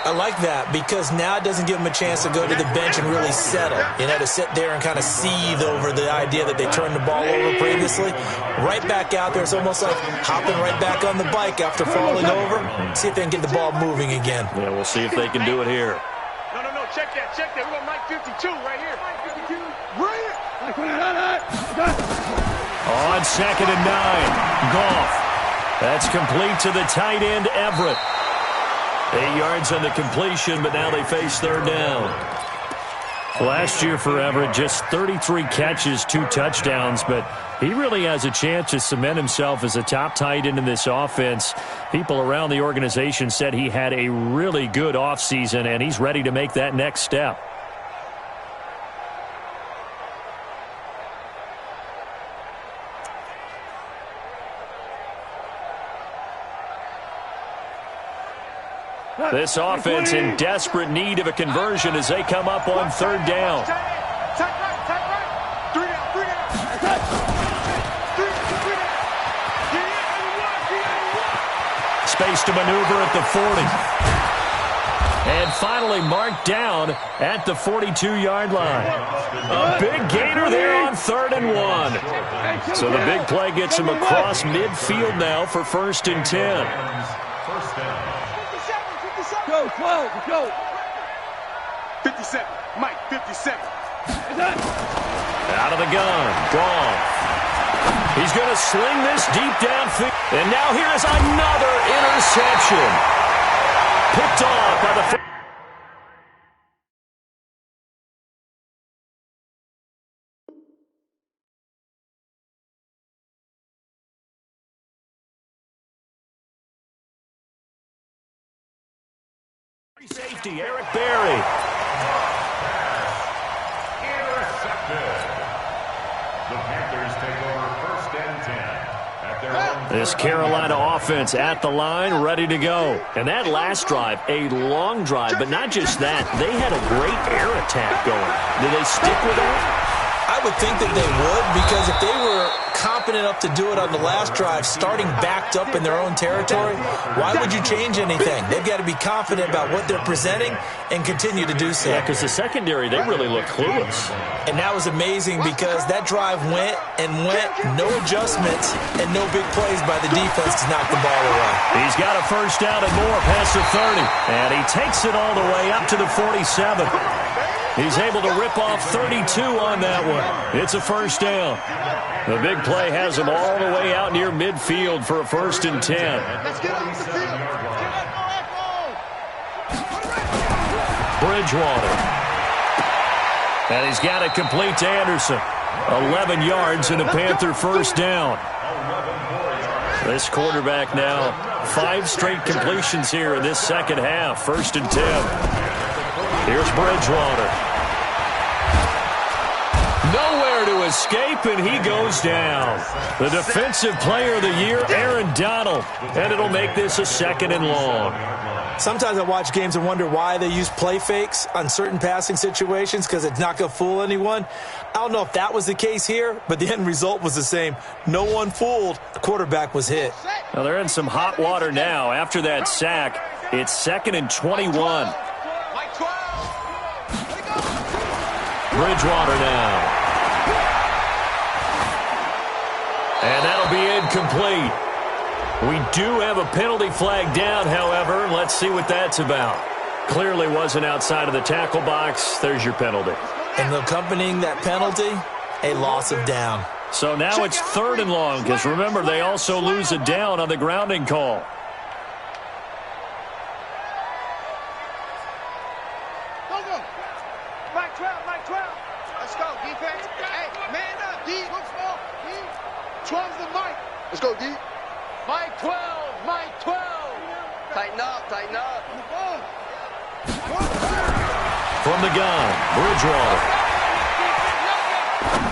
I like that because now it doesn't give them a chance to go to the bench and really settle. You know, to sit there and kind of seethe over the idea that they turned the ball over previously. Right back out there, it's almost like hopping right back on the bike after falling over. See if they can get the ball moving again. Yeah, we'll see if they can do it here. No, check that. We got Mike 52 right here. Mike 52, right here. On 2nd and 9, Goff. That's complete to the tight end, Everett. 8 yards on the completion, but now they face 3rd down. Last year for Everett, just 33 catches, 2 touchdowns, but he really has a chance to cement himself as a top tight end in this offense. People around the organization said he had a really good offseason, and he's ready to make that next step. This offense in desperate need of a conversion as they come up on 3rd down. Space to maneuver at the 40. And finally marked down at the 42-yard line. A big gainer there on 3rd and 1. So the big play gets him across midfield now for 1st and 10. First down. Go, 12, go. 57, Mike, 57. Out of the gun, Goff. He's going to sling this deep downfield. And now here is another interception. Picked off by the... Safety, Eric Berry. Intercepted. The Panthers take over 1st and 10 at their own. This Carolina offense at the line, ready to go. And that last drive, a long drive, but not just that. They had a great air attack going. Did they stick with that? I would think that they would, because if they were competent enough to do it on the last drive, starting backed up in their own territory, why would you change anything? They've got to be confident about what they're presenting and continue to do so. Yeah, because the secondary, they really look clueless. And that was amazing because that drive went, no adjustments, and no big plays by the defense to knock the ball away. He's got a 1st down and more past the 30, and he takes it all the way up to the 47. He's able to rip off 32 on that one. It's a 1st down. The big play has him all the way out near midfield for a 1st and 10. Bridgewater. And he's got it complete to Anderson. 11 yards and a Panther 1st down. This quarterback now, 5 straight completions here in this second half. 1st and 10. Here's Bridgewater. Nowhere to escape, and he goes down. The defensive player of the year, Aaron Donald. And it'll make this a 2nd and long. Sometimes I watch games and wonder why they use play fakes on certain passing situations, because it's not going to fool anyone. I don't know if that was the case here, but the end result was the same. No one fooled. The quarterback was hit. Now they're in some hot water now after that sack. It's 2nd and 21. Bridgewater now. And that'll be incomplete. We do have a penalty flag down, however. Let's see what that's about. Clearly wasn't outside of the tackle box. There's your penalty. And accompanying that penalty, a loss of down. So now it's 3rd and long, because remember, they also lose a down on the grounding call. Go, go. Mike 12, Mike 12. Let's go, defense. Hey, man up, D. Look small. D. 12's the Mike. Let's go, D. Mike 12, Mike 12. Tighten up, tighten up. From the gun, Bridgewater.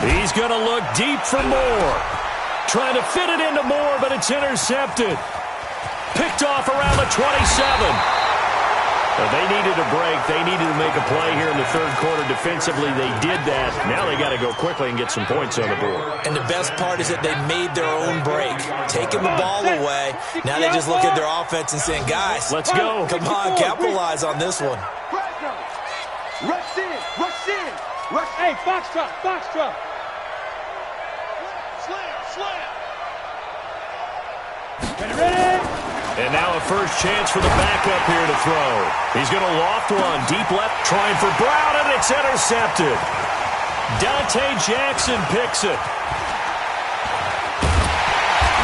He's going to look deep for Moore. Trying to fit it into Moore, but it's intercepted. Picked off around the 27. But they needed a break. They needed to make a play here in the 3rd quarter. Defensively, they did that. Now they got to go quickly and get some points on the board. And the best part is that they made their own break. Taking the ball away. Now they just look at their offense and saying, guys, let's go. Come on, capitalize on this one. Rush in, rush in. Rush. Hey, box drop, box drop. Slam, slam. Ready? And now a first chance for the backup here to throw. He's going to loft one. Deep left, trying for Brown, and it's intercepted. Dante Jackson picks it.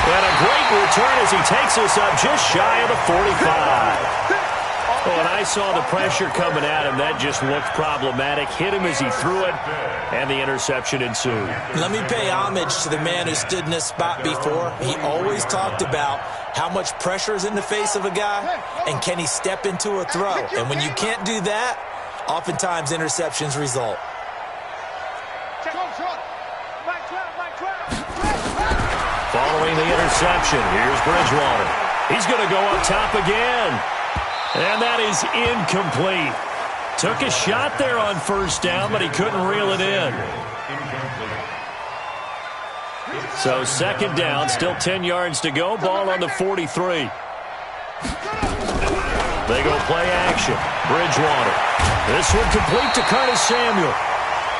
And a great return as he takes us up just shy of the 45. Oh, and I saw the pressure coming at him. That just looked problematic. Hit him as he threw it, and the interception ensued. Let me pay homage to the man who stood in this spot before. He always talked about how much pressure is in the face of a guy, and can he step into a throw? And when you can't do that, oftentimes interceptions result. Following the interception, here's Bridgewater. He's going to go up top again. And that is incomplete. Took a shot there on 1st down, but he couldn't reel it in. So 2nd down, still 10 yards to go. Ball on the 43. They go play action. Bridgewater. This one complete to Curtis Samuel.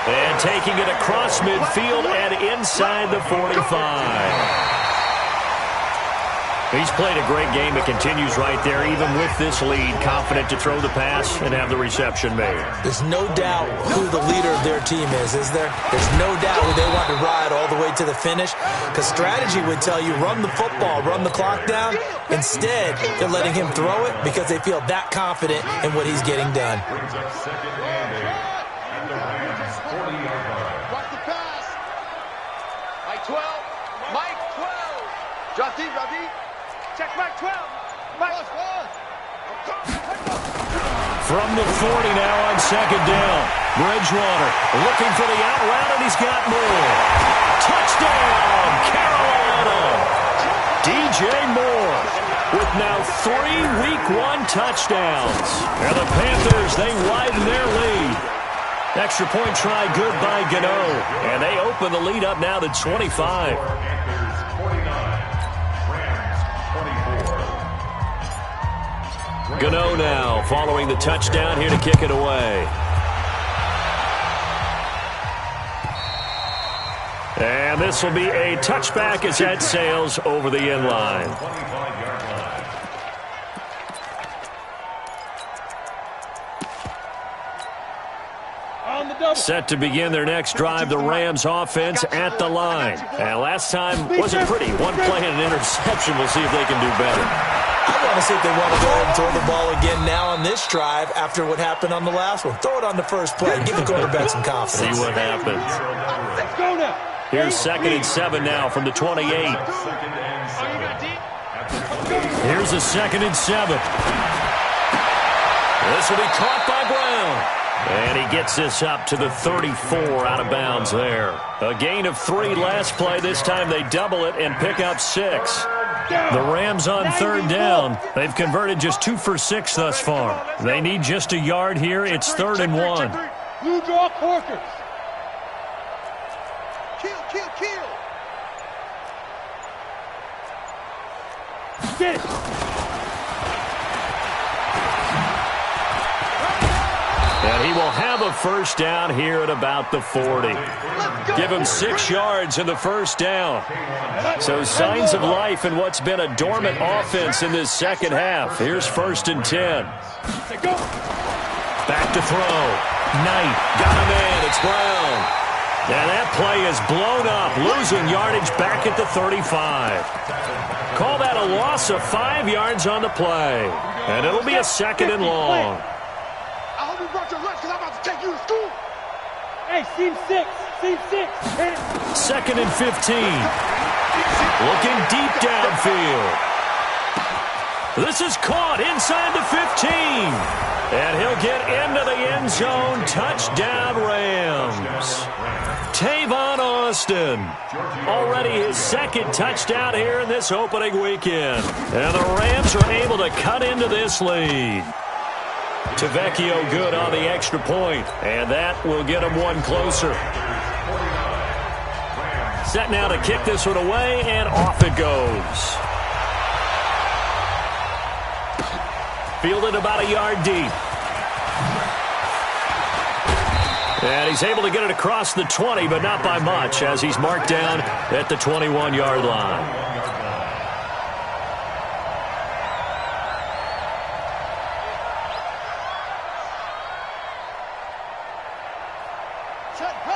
And taking it across midfield and inside the 45. He's played a great game. It continues right there, even with this lead. Confident to throw the pass and have the reception made. There's no doubt who the leader of their team is there? There's no doubt who they want to ride all the way to the finish. Because strategy would tell you, run the football, run the clock down. Instead, they're letting him throw it because they feel that confident in what he's getting done. Mike 12. Mike 12. Drop deep, drop deep. Check Mike 12. Mike 12. From the 40 now on 2nd down. Bridgewater looking for the out route, and he's got more. Touchdown, Carolina. DJ Moore with now 3 Week 1 touchdowns. And the Panthers, they widen their lead. Extra point try good by Gano. And they open the lead up now to 25. Gano now following the touchdown here to kick it away. And this will be a touchback as that sails over the end line. Set to begin their next drive, the Rams offense at the line. And last time wasn't pretty. One play and an interception. We'll see if they can do better. I want to see if they want to go ahead and throw the ball again now on this drive after what happened on the last one. Throw it on the first play. Give the quarterback some confidence. See what happens. Let's go now. Here's 2nd and 7 now from the 28. Here's a 2nd and 7. This will be caught by Brown. And he gets this up to the 34 out of bounds there. A gain of 3 last play. This time they double it and pick up 6. The Rams on 3rd down. They've converted just 2 for 6 thus far. They need just a yard here. It's 3rd and 1. Blue draw Corkers. Kill, kill, kill. Get it. And he will have a first down here at about the 40. Give him 6 yards in the first down. So signs of life in what's been a dormant offense in this second half. Here's 1st and 10. Back to throw. Knight got him in. It's Brown. And that play is blown up, losing yardage back at the 35. Call that a loss of 5 yards on the play. And it'll be a 2nd and long. I hope you brought your lunch because I'm about to take you to school. Hey, seam 6. 2nd and 15. Looking deep downfield. This is caught inside the 15. And he'll get into the end zone. Touchdown, Rams. Tavon Austin. Already his 2nd touchdown here in this opening weekend. And the Rams are able to cut into this lead. Tavecchio good on the extra point. And that will get him one closer. Set now to kick this one away, and off it goes. Fielded about a yard deep. And he's able to get it across the 20, but not by much, as he's marked down at the 21-yard line.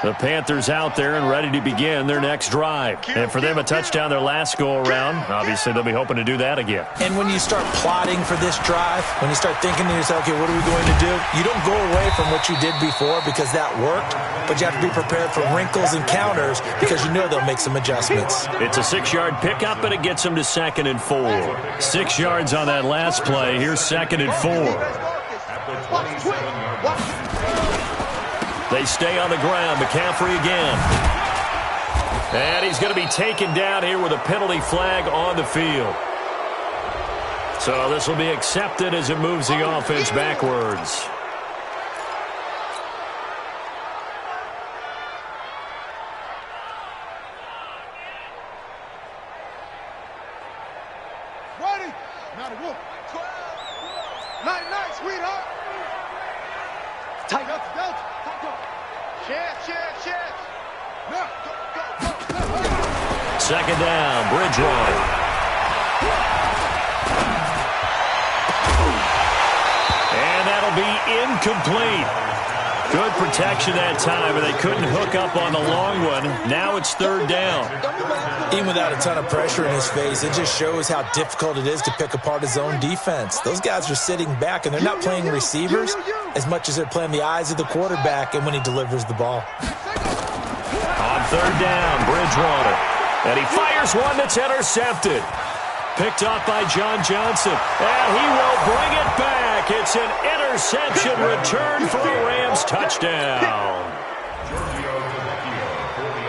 The Panthers out there and ready to begin their next drive. And for them, a touchdown their last go-around. Obviously, they'll be hoping to do that again. And when you start plotting for this drive, when you start thinking to yourself, okay, what are we going to do? You don't go away from what you did before because that worked, but you have to be prepared for wrinkles and counters because you know they'll make some adjustments. It's a 6-yard pickup, and it gets them to 2nd and 4. 6 yards on that last play. Here's 2nd and 4. They stay on the ground. McCaffrey again. And he's going to be taken down here with a penalty flag on the field. So this will be accepted as it moves the offense backwards. Ready? Not a whoop. Night, sweetheart. Tight up, Delta. Shit. Now, go. 2nd down, Bridgewater. And that'll be incomplete. Good protection that time, but they couldn't hook up on the long one. Now it's 3rd down. Even without a ton of pressure in his face, it just shows how difficult it is to pick apart his own defense. Those guys are sitting back, and they're not playing receivers as much as they're playing the eyes of the quarterback and when he delivers the ball. On 3rd down, Bridgewater. And he fires one that's intercepted. Picked up by John Johnson. And he will bring it back. It's an interception return for a Rams touchdown.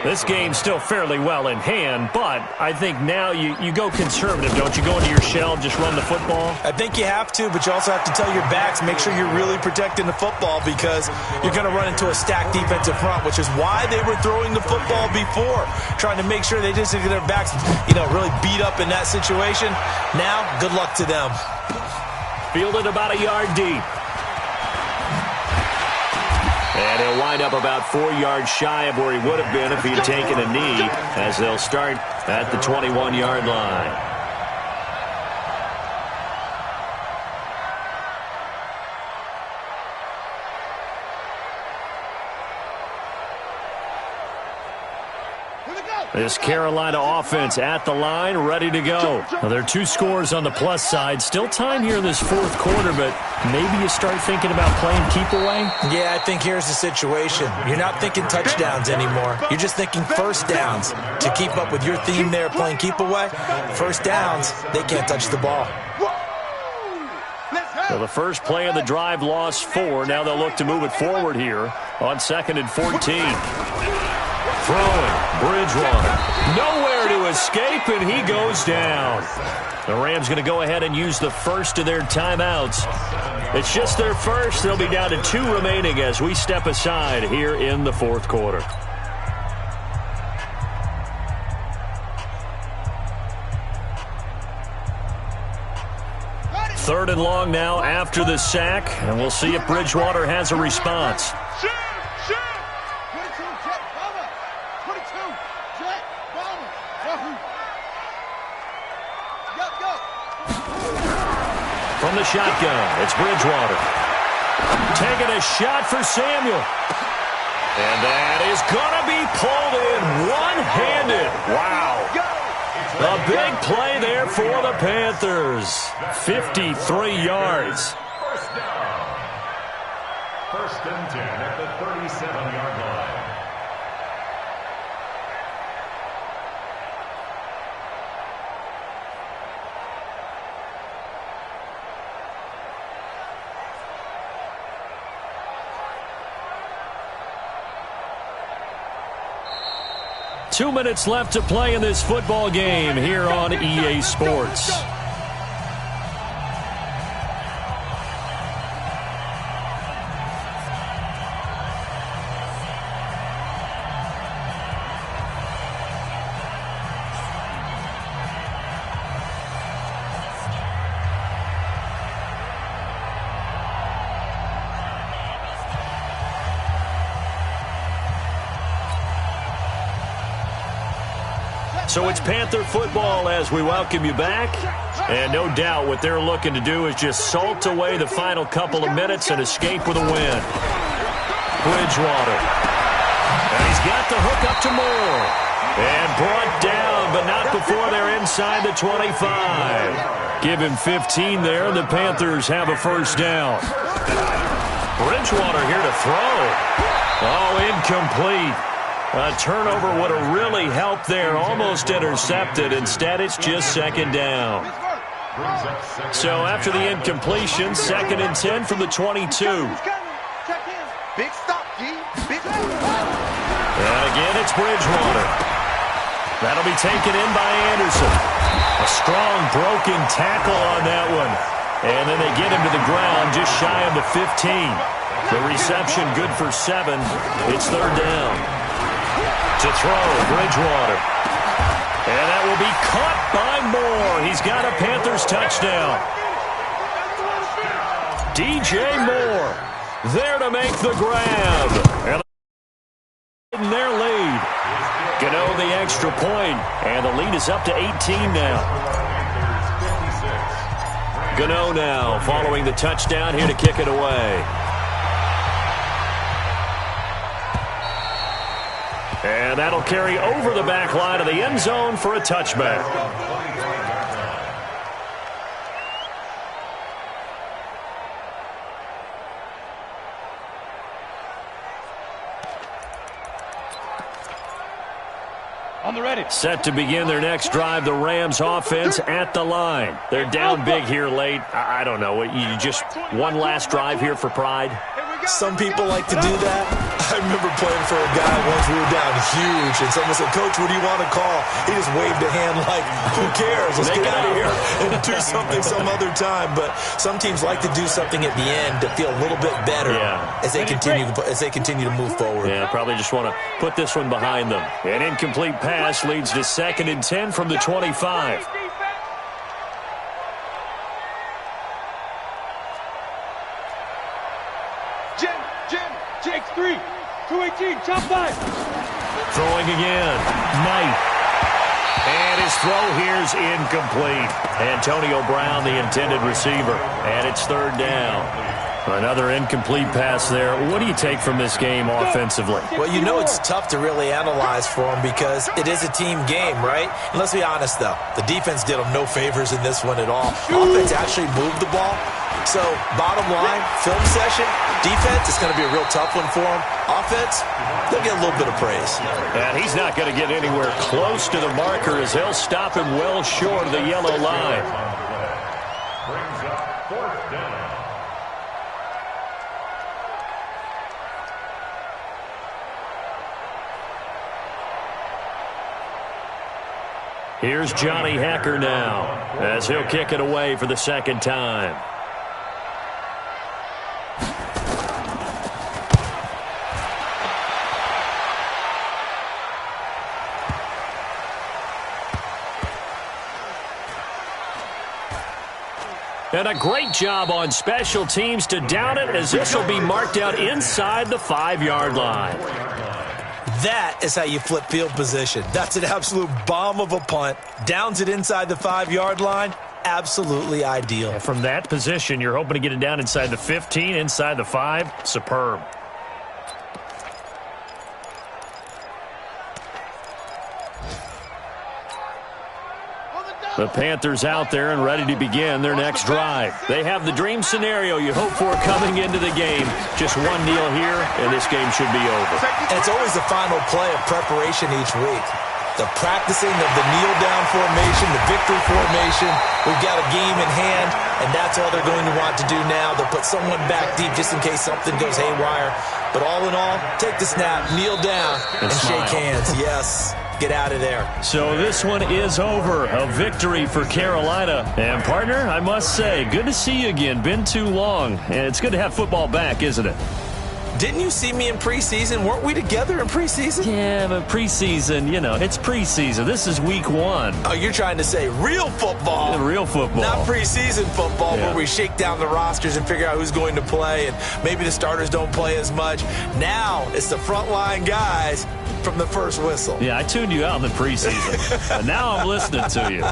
This game's still fairly well in hand, but I think now you go conservative, don't you? Go into your shell, just run the football? I think you have to, but you also have to tell your backs, make sure you're really protecting the football because you're going to run into a stacked defensive front, which is why they were throwing the football before, trying to make sure they just get their backs, really beat up in that situation. Now, good luck to them. Fielded about a yard deep. And he'll wind up about 4 yards shy of where he would have been if he had taken a knee, as they'll start at the 21-yard line. This Carolina offense at the line, ready to go. Now, there are 2 scores on the plus side. Still time here in this 4th quarter, but maybe you start thinking about playing keep away? Yeah, I think here's the situation. You're not thinking touchdowns anymore. You're just thinking first downs. To keep up with your theme there, playing keep away, first downs, they can't touch the ball. So the first play of the drive lost 4. Now they'll look to move it forward here on 2nd and 14. Throwing, Bridgewater. Nowhere to escape, and he goes down. The Rams going to go ahead and use the first of their timeouts. It's just their first. They'll be down to 2 remaining as we step aside here in the 4th quarter. 3rd and long now after the sack, and we'll see if Bridgewater has a response. From the shotgun, it's Bridgewater. Taking a shot for Samuel. And that is going to be pulled in one-handed. Wow. A big play there for the Panthers. 53 yards. First down. 1st and 10 at the 37-yard line. Two minutes left to play in this football game here on EA Sports. So it's Panther football as we welcome you back. And no doubt what they're looking to do is just salt away the final couple of minutes and escape with a win. Bridgewater. And he's got the hook up to Moore. And brought down, but not before they're inside the 25. Give him 15 there, and the Panthers have a first down. Bridgewater here to throw. Oh, incomplete. A turnover would have really helped there, almost intercepted. Instead, it's just 2nd down. So after the incompletion, 2nd and 10 from the 22. Big stop, G. Big stop. And again, it's Bridgewater. That'll be taken in by Anderson. A strong broken tackle on that one. And then they get him to the ground just shy of the 15. The reception good for 7. It's 3rd down. To throw, Bridgewater. And that will be caught by Moore. He's got a Panthers touchdown. DJ Moore there to make the grab. And in their lead. Gano the extra point, and the lead is up to 18 now. Gano now following the touchdown here to kick it away. And that'll carry over the back line of the end zone for a touchback. On the ready. Set to begin their next drive, the Rams offense at the line. They're down big here late. I don't know. You just one last drive here for pride? Some people like to do that. I remember playing for a guy once. We were down huge, and someone said, "Coach, what do you want to call?" He just waved a hand like, "Who cares? Let's get out of here and do something some other time." But some teams like to do something at the end to feel a little bit better as they continue to move forward. Yeah, probably just want to put this one behind them. An incomplete pass leads to 2nd and 10 from the 25. Takes 3. 218. Chop 5. Throwing again. Knight. And his throw here's incomplete. Antonio Brown, the intended receiver. And it's 3rd down. Another incomplete pass there. What do you take from this game offensively? Well, you know it's tough to really analyze for them because it is a team game, right? And let's be honest, though. The defense did them no favors in this one at all. Offense actually moved the ball. So, bottom line, film session, defense, it's going to be a real tough one for them. Offense, they'll get a little bit of praise. And he's not going to get anywhere close to the marker as he'll stop him well short of the yellow line. Brings up 4th down. Here's Johnny Hacker now as he'll kick it away for the 2nd time. And a great job on special teams to down it, as this will be marked out inside the 5-yard line. That is how you flip field position. That's an absolute bomb of a punt. Downs it inside the 5-yard line. Absolutely ideal. And from that position, you're hoping to get it down inside the 15, inside the 5. Superb. The Panthers out there and ready to begin their next drive. They have the dream scenario you hope for coming into the game. Just one kneel here, and this game should be over. And it's always the final play of preparation each week. The practicing of the kneel-down formation, the victory formation. We've got a game in hand, and that's all they're going to want to do now. They'll put someone back deep just in case something goes haywire. But all in all, take the snap, kneel down, and shake hands. Yes. Get out of there. So this one is over. A victory for Carolina. And, partner, I must say, good to see you again. Been too long. And it's good to have football back, isn't it? Didn't you see me in preseason? Weren't we together in preseason? Yeah, but preseason, it's preseason. This is week 1. Oh, you're trying to say real football. Yeah, real football. Not preseason football where we shake down the rosters and figure out who's going to play, and maybe the starters don't play as much. Now it's the frontline guys from the first whistle. Yeah, I tuned you out in the preseason. And now I'm listening to you.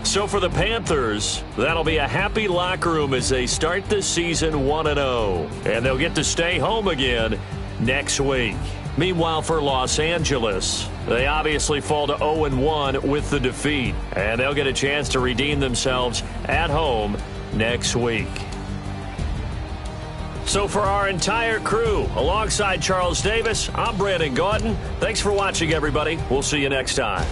So for the Panthers, that'll be a happy locker room as they start the season 1-0. And they'll get to stay home again next week. Meanwhile, for Los Angeles, they obviously fall to 0-1 with the defeat. And they'll get a chance to redeem themselves at home next week. So for our entire crew, alongside Charles Davis, I'm Brandon Gaudin. Thanks for watching, everybody. We'll see you next time.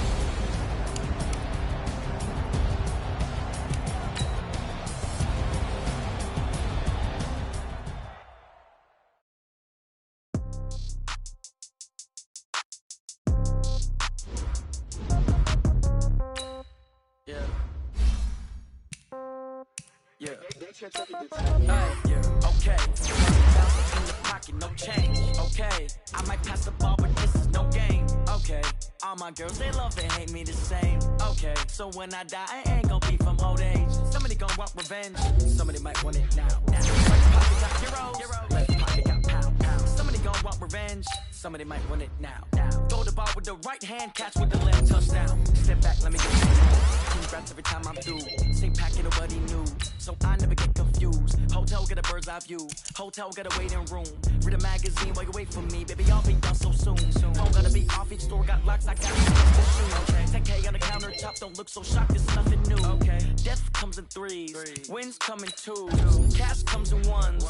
Okay. In the pocket, no change. Okay. I might pass the ball, but this is no game. Okay. All my girls, they love and hate me the same. Okay. So when I die, I ain't gonna be from old age. Somebody gonna want revenge. Somebody might want it now. Right pocket got heroes. Left pocket got pound. Somebody gonna want revenge. Somebody might want it now. Throw the ball with the right hand, catch with the left, touchdown. Step back, let me get team grabs every time I'm through. Same packet, nobody knew. So I never get confused. Hotel get a bird's eye view. Hotel get a waiting room. Read a magazine while you wait for me. Baby, I'll be done so soon. Phone gotta be off, each store got locks. I got shoes. Okay. 10K on the countertop, don't look so shocked, it's nothing new. Okay. Death comes in threes. Wins come in twos. Cash comes in ones.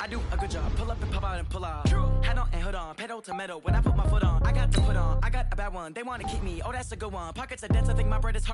I do a good job. Pull up and pop out and pull out. Head on and hood on. Pedal to metal. When I put my foot on, I got to put on. I got a bad one. They want to keep me. Oh, that's a good one. Pockets are dense. I think my bread is hard.